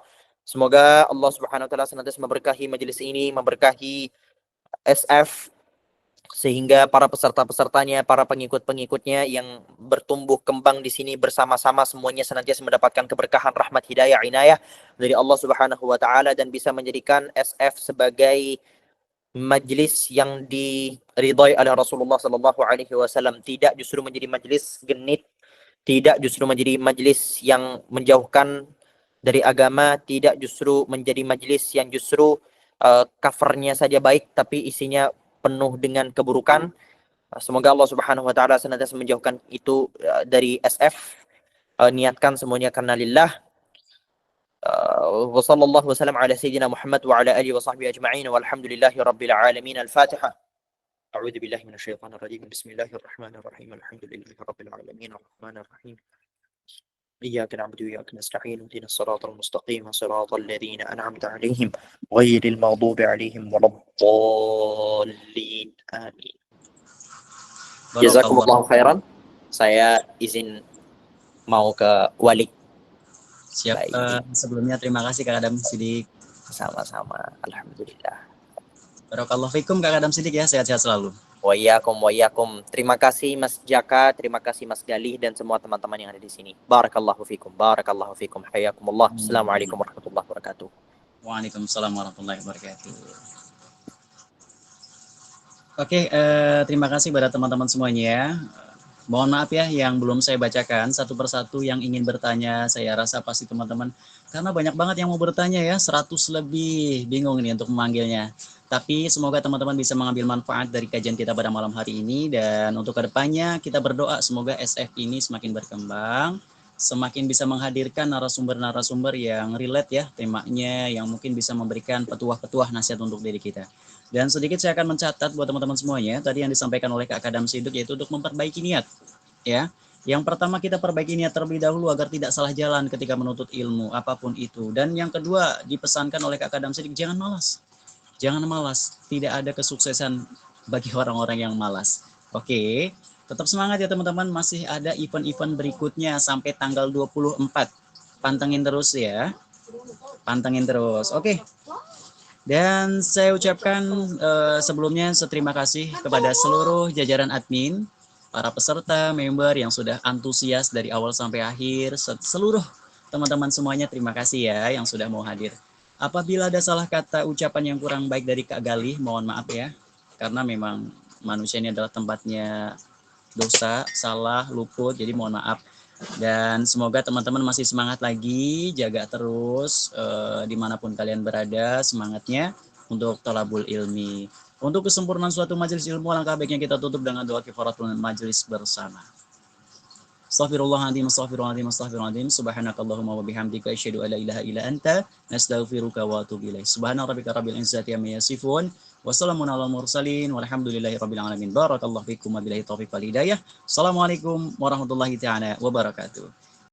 Semoga Allah Subhanahu wa taala senantiasa memberkahi majelis ini, memberkahi SF, sehingga para peserta-pesertanya, para pengikut-pengikutnya yang bertumbuh kembang di sini bersama-sama semuanya senantiasa mendapatkan keberkahan, rahmat, hidayah, inayah dari Allah Subhanahu wa taala dan bisa menjadikan SF sebagai majlis yang diridhai oleh Rasulullah sallallahu alaihi wasallam, tidak justru menjadi majlis genit tidak justru menjadi majelis yang menjauhkan dari agama, tidak justru menjadi majelis yang justru covernya saja baik tapi isinya penuh dengan keburukan. Semoga Allah Subhanahu wa taala senantiasa menjauhkan itu dari SF. Niatkan semuanya karena lillah. Wa sallallahu wasallam ala sayyidina Muhammad wa ala alihi wa sahbihi ajma'in walhamdulillahi rabbil alamin. Al-Fatihah. أعوذ بالله من الشيطان الرجيم بسم الله الرحمن الرحيم الحمد لله رب العالمين الرحمن الرحيم إياك نعبد وإياك نستعين اهدنا الصراط المستقيم صراط الذين أنعمت عليهم غير المغضوب عليهم ولا الضالين آمين. Jazakumullahu khairan. Saya izin mau ke Wali.
Siap. Sebelumnya terima kasih Kak Adam Sidik.
Sama-sama. Alhamdulillah.
Barakallahu fikum Kak Adam Sidik ya, sehat-sehat selalu.
Wa iyyakum. Terima kasih Mas Jaka, terima kasih Mas Galih dan semua teman-teman yang ada di sini. Barakallahu fikum. Hayakumullah. Assalamualaikum warahmatullahi wabarakatuh.
Waalaikumsalam warahmatullahi wabarakatuh. Oke, terima kasih pada teman-teman semuanya. Mohon maaf ya yang belum saya bacakan satu persatu yang ingin bertanya. Saya rasa pasti teman-teman, karena banyak banget yang mau bertanya ya, 100 lebih, bingung ini untuk memanggilnya. Tapi semoga teman-teman bisa mengambil manfaat dari kajian kita pada malam hari ini. Dan untuk kedepannya kita berdoa semoga SF ini semakin berkembang, semakin bisa menghadirkan narasumber-narasumber yang relate ya temanya, yang mungkin bisa memberikan petuah-petuah nasihat untuk diri kita. Dan sedikit saya akan mencatat buat teman-teman semuanya, tadi yang disampaikan oleh Kak Adam Siduk, yaitu untuk memperbaiki niat. Ya, yang pertama kita perbaiki niat terlebih dahulu agar tidak salah jalan ketika menuntut ilmu, apapun itu. Dan yang kedua dipesankan oleh Kak Adam Siduk, jangan malas. Jangan malas, tidak ada kesuksesan bagi orang-orang yang malas. Oke, tetap semangat ya teman-teman, masih ada event-event berikutnya sampai tanggal 24. Pantengin terus ya, pantengin terus. Oke. Dan saya ucapkan sebelumnya terima kasih kepada seluruh jajaran admin, para peserta, member yang sudah antusias dari awal sampai akhir, seluruh teman-teman semuanya terima kasih ya yang sudah mau hadir. Apabila ada salah kata ucapan yang kurang baik dari Kak Galih, mohon maaf ya, karena memang manusia ini adalah tempatnya dosa, salah, luput, jadi mohon maaf. Dan semoga teman-teman masih semangat lagi, jaga terus dimanapun kalian berada semangatnya untuk thalabul ilmi. Untuk kesempurnaan suatu majelis ilmu, alangkah baiknya kita tutup dengan doa kifaratul majelis bersama. Astaghfirullahaladzim, subhanakallahumma wa bihamdika asyhadu an la ilaha illa anta, nastaghfiruka wa atubu ilaik. Subhana rabbika rabbil izzati amma yasifun, wa salamun alal mursalin, walhamdulillahi rabbil alamin. Barakallahu fikum wa billahi taufiq wal hidayah. Assalamualaikum warahmatullahi taala wabarakatuh.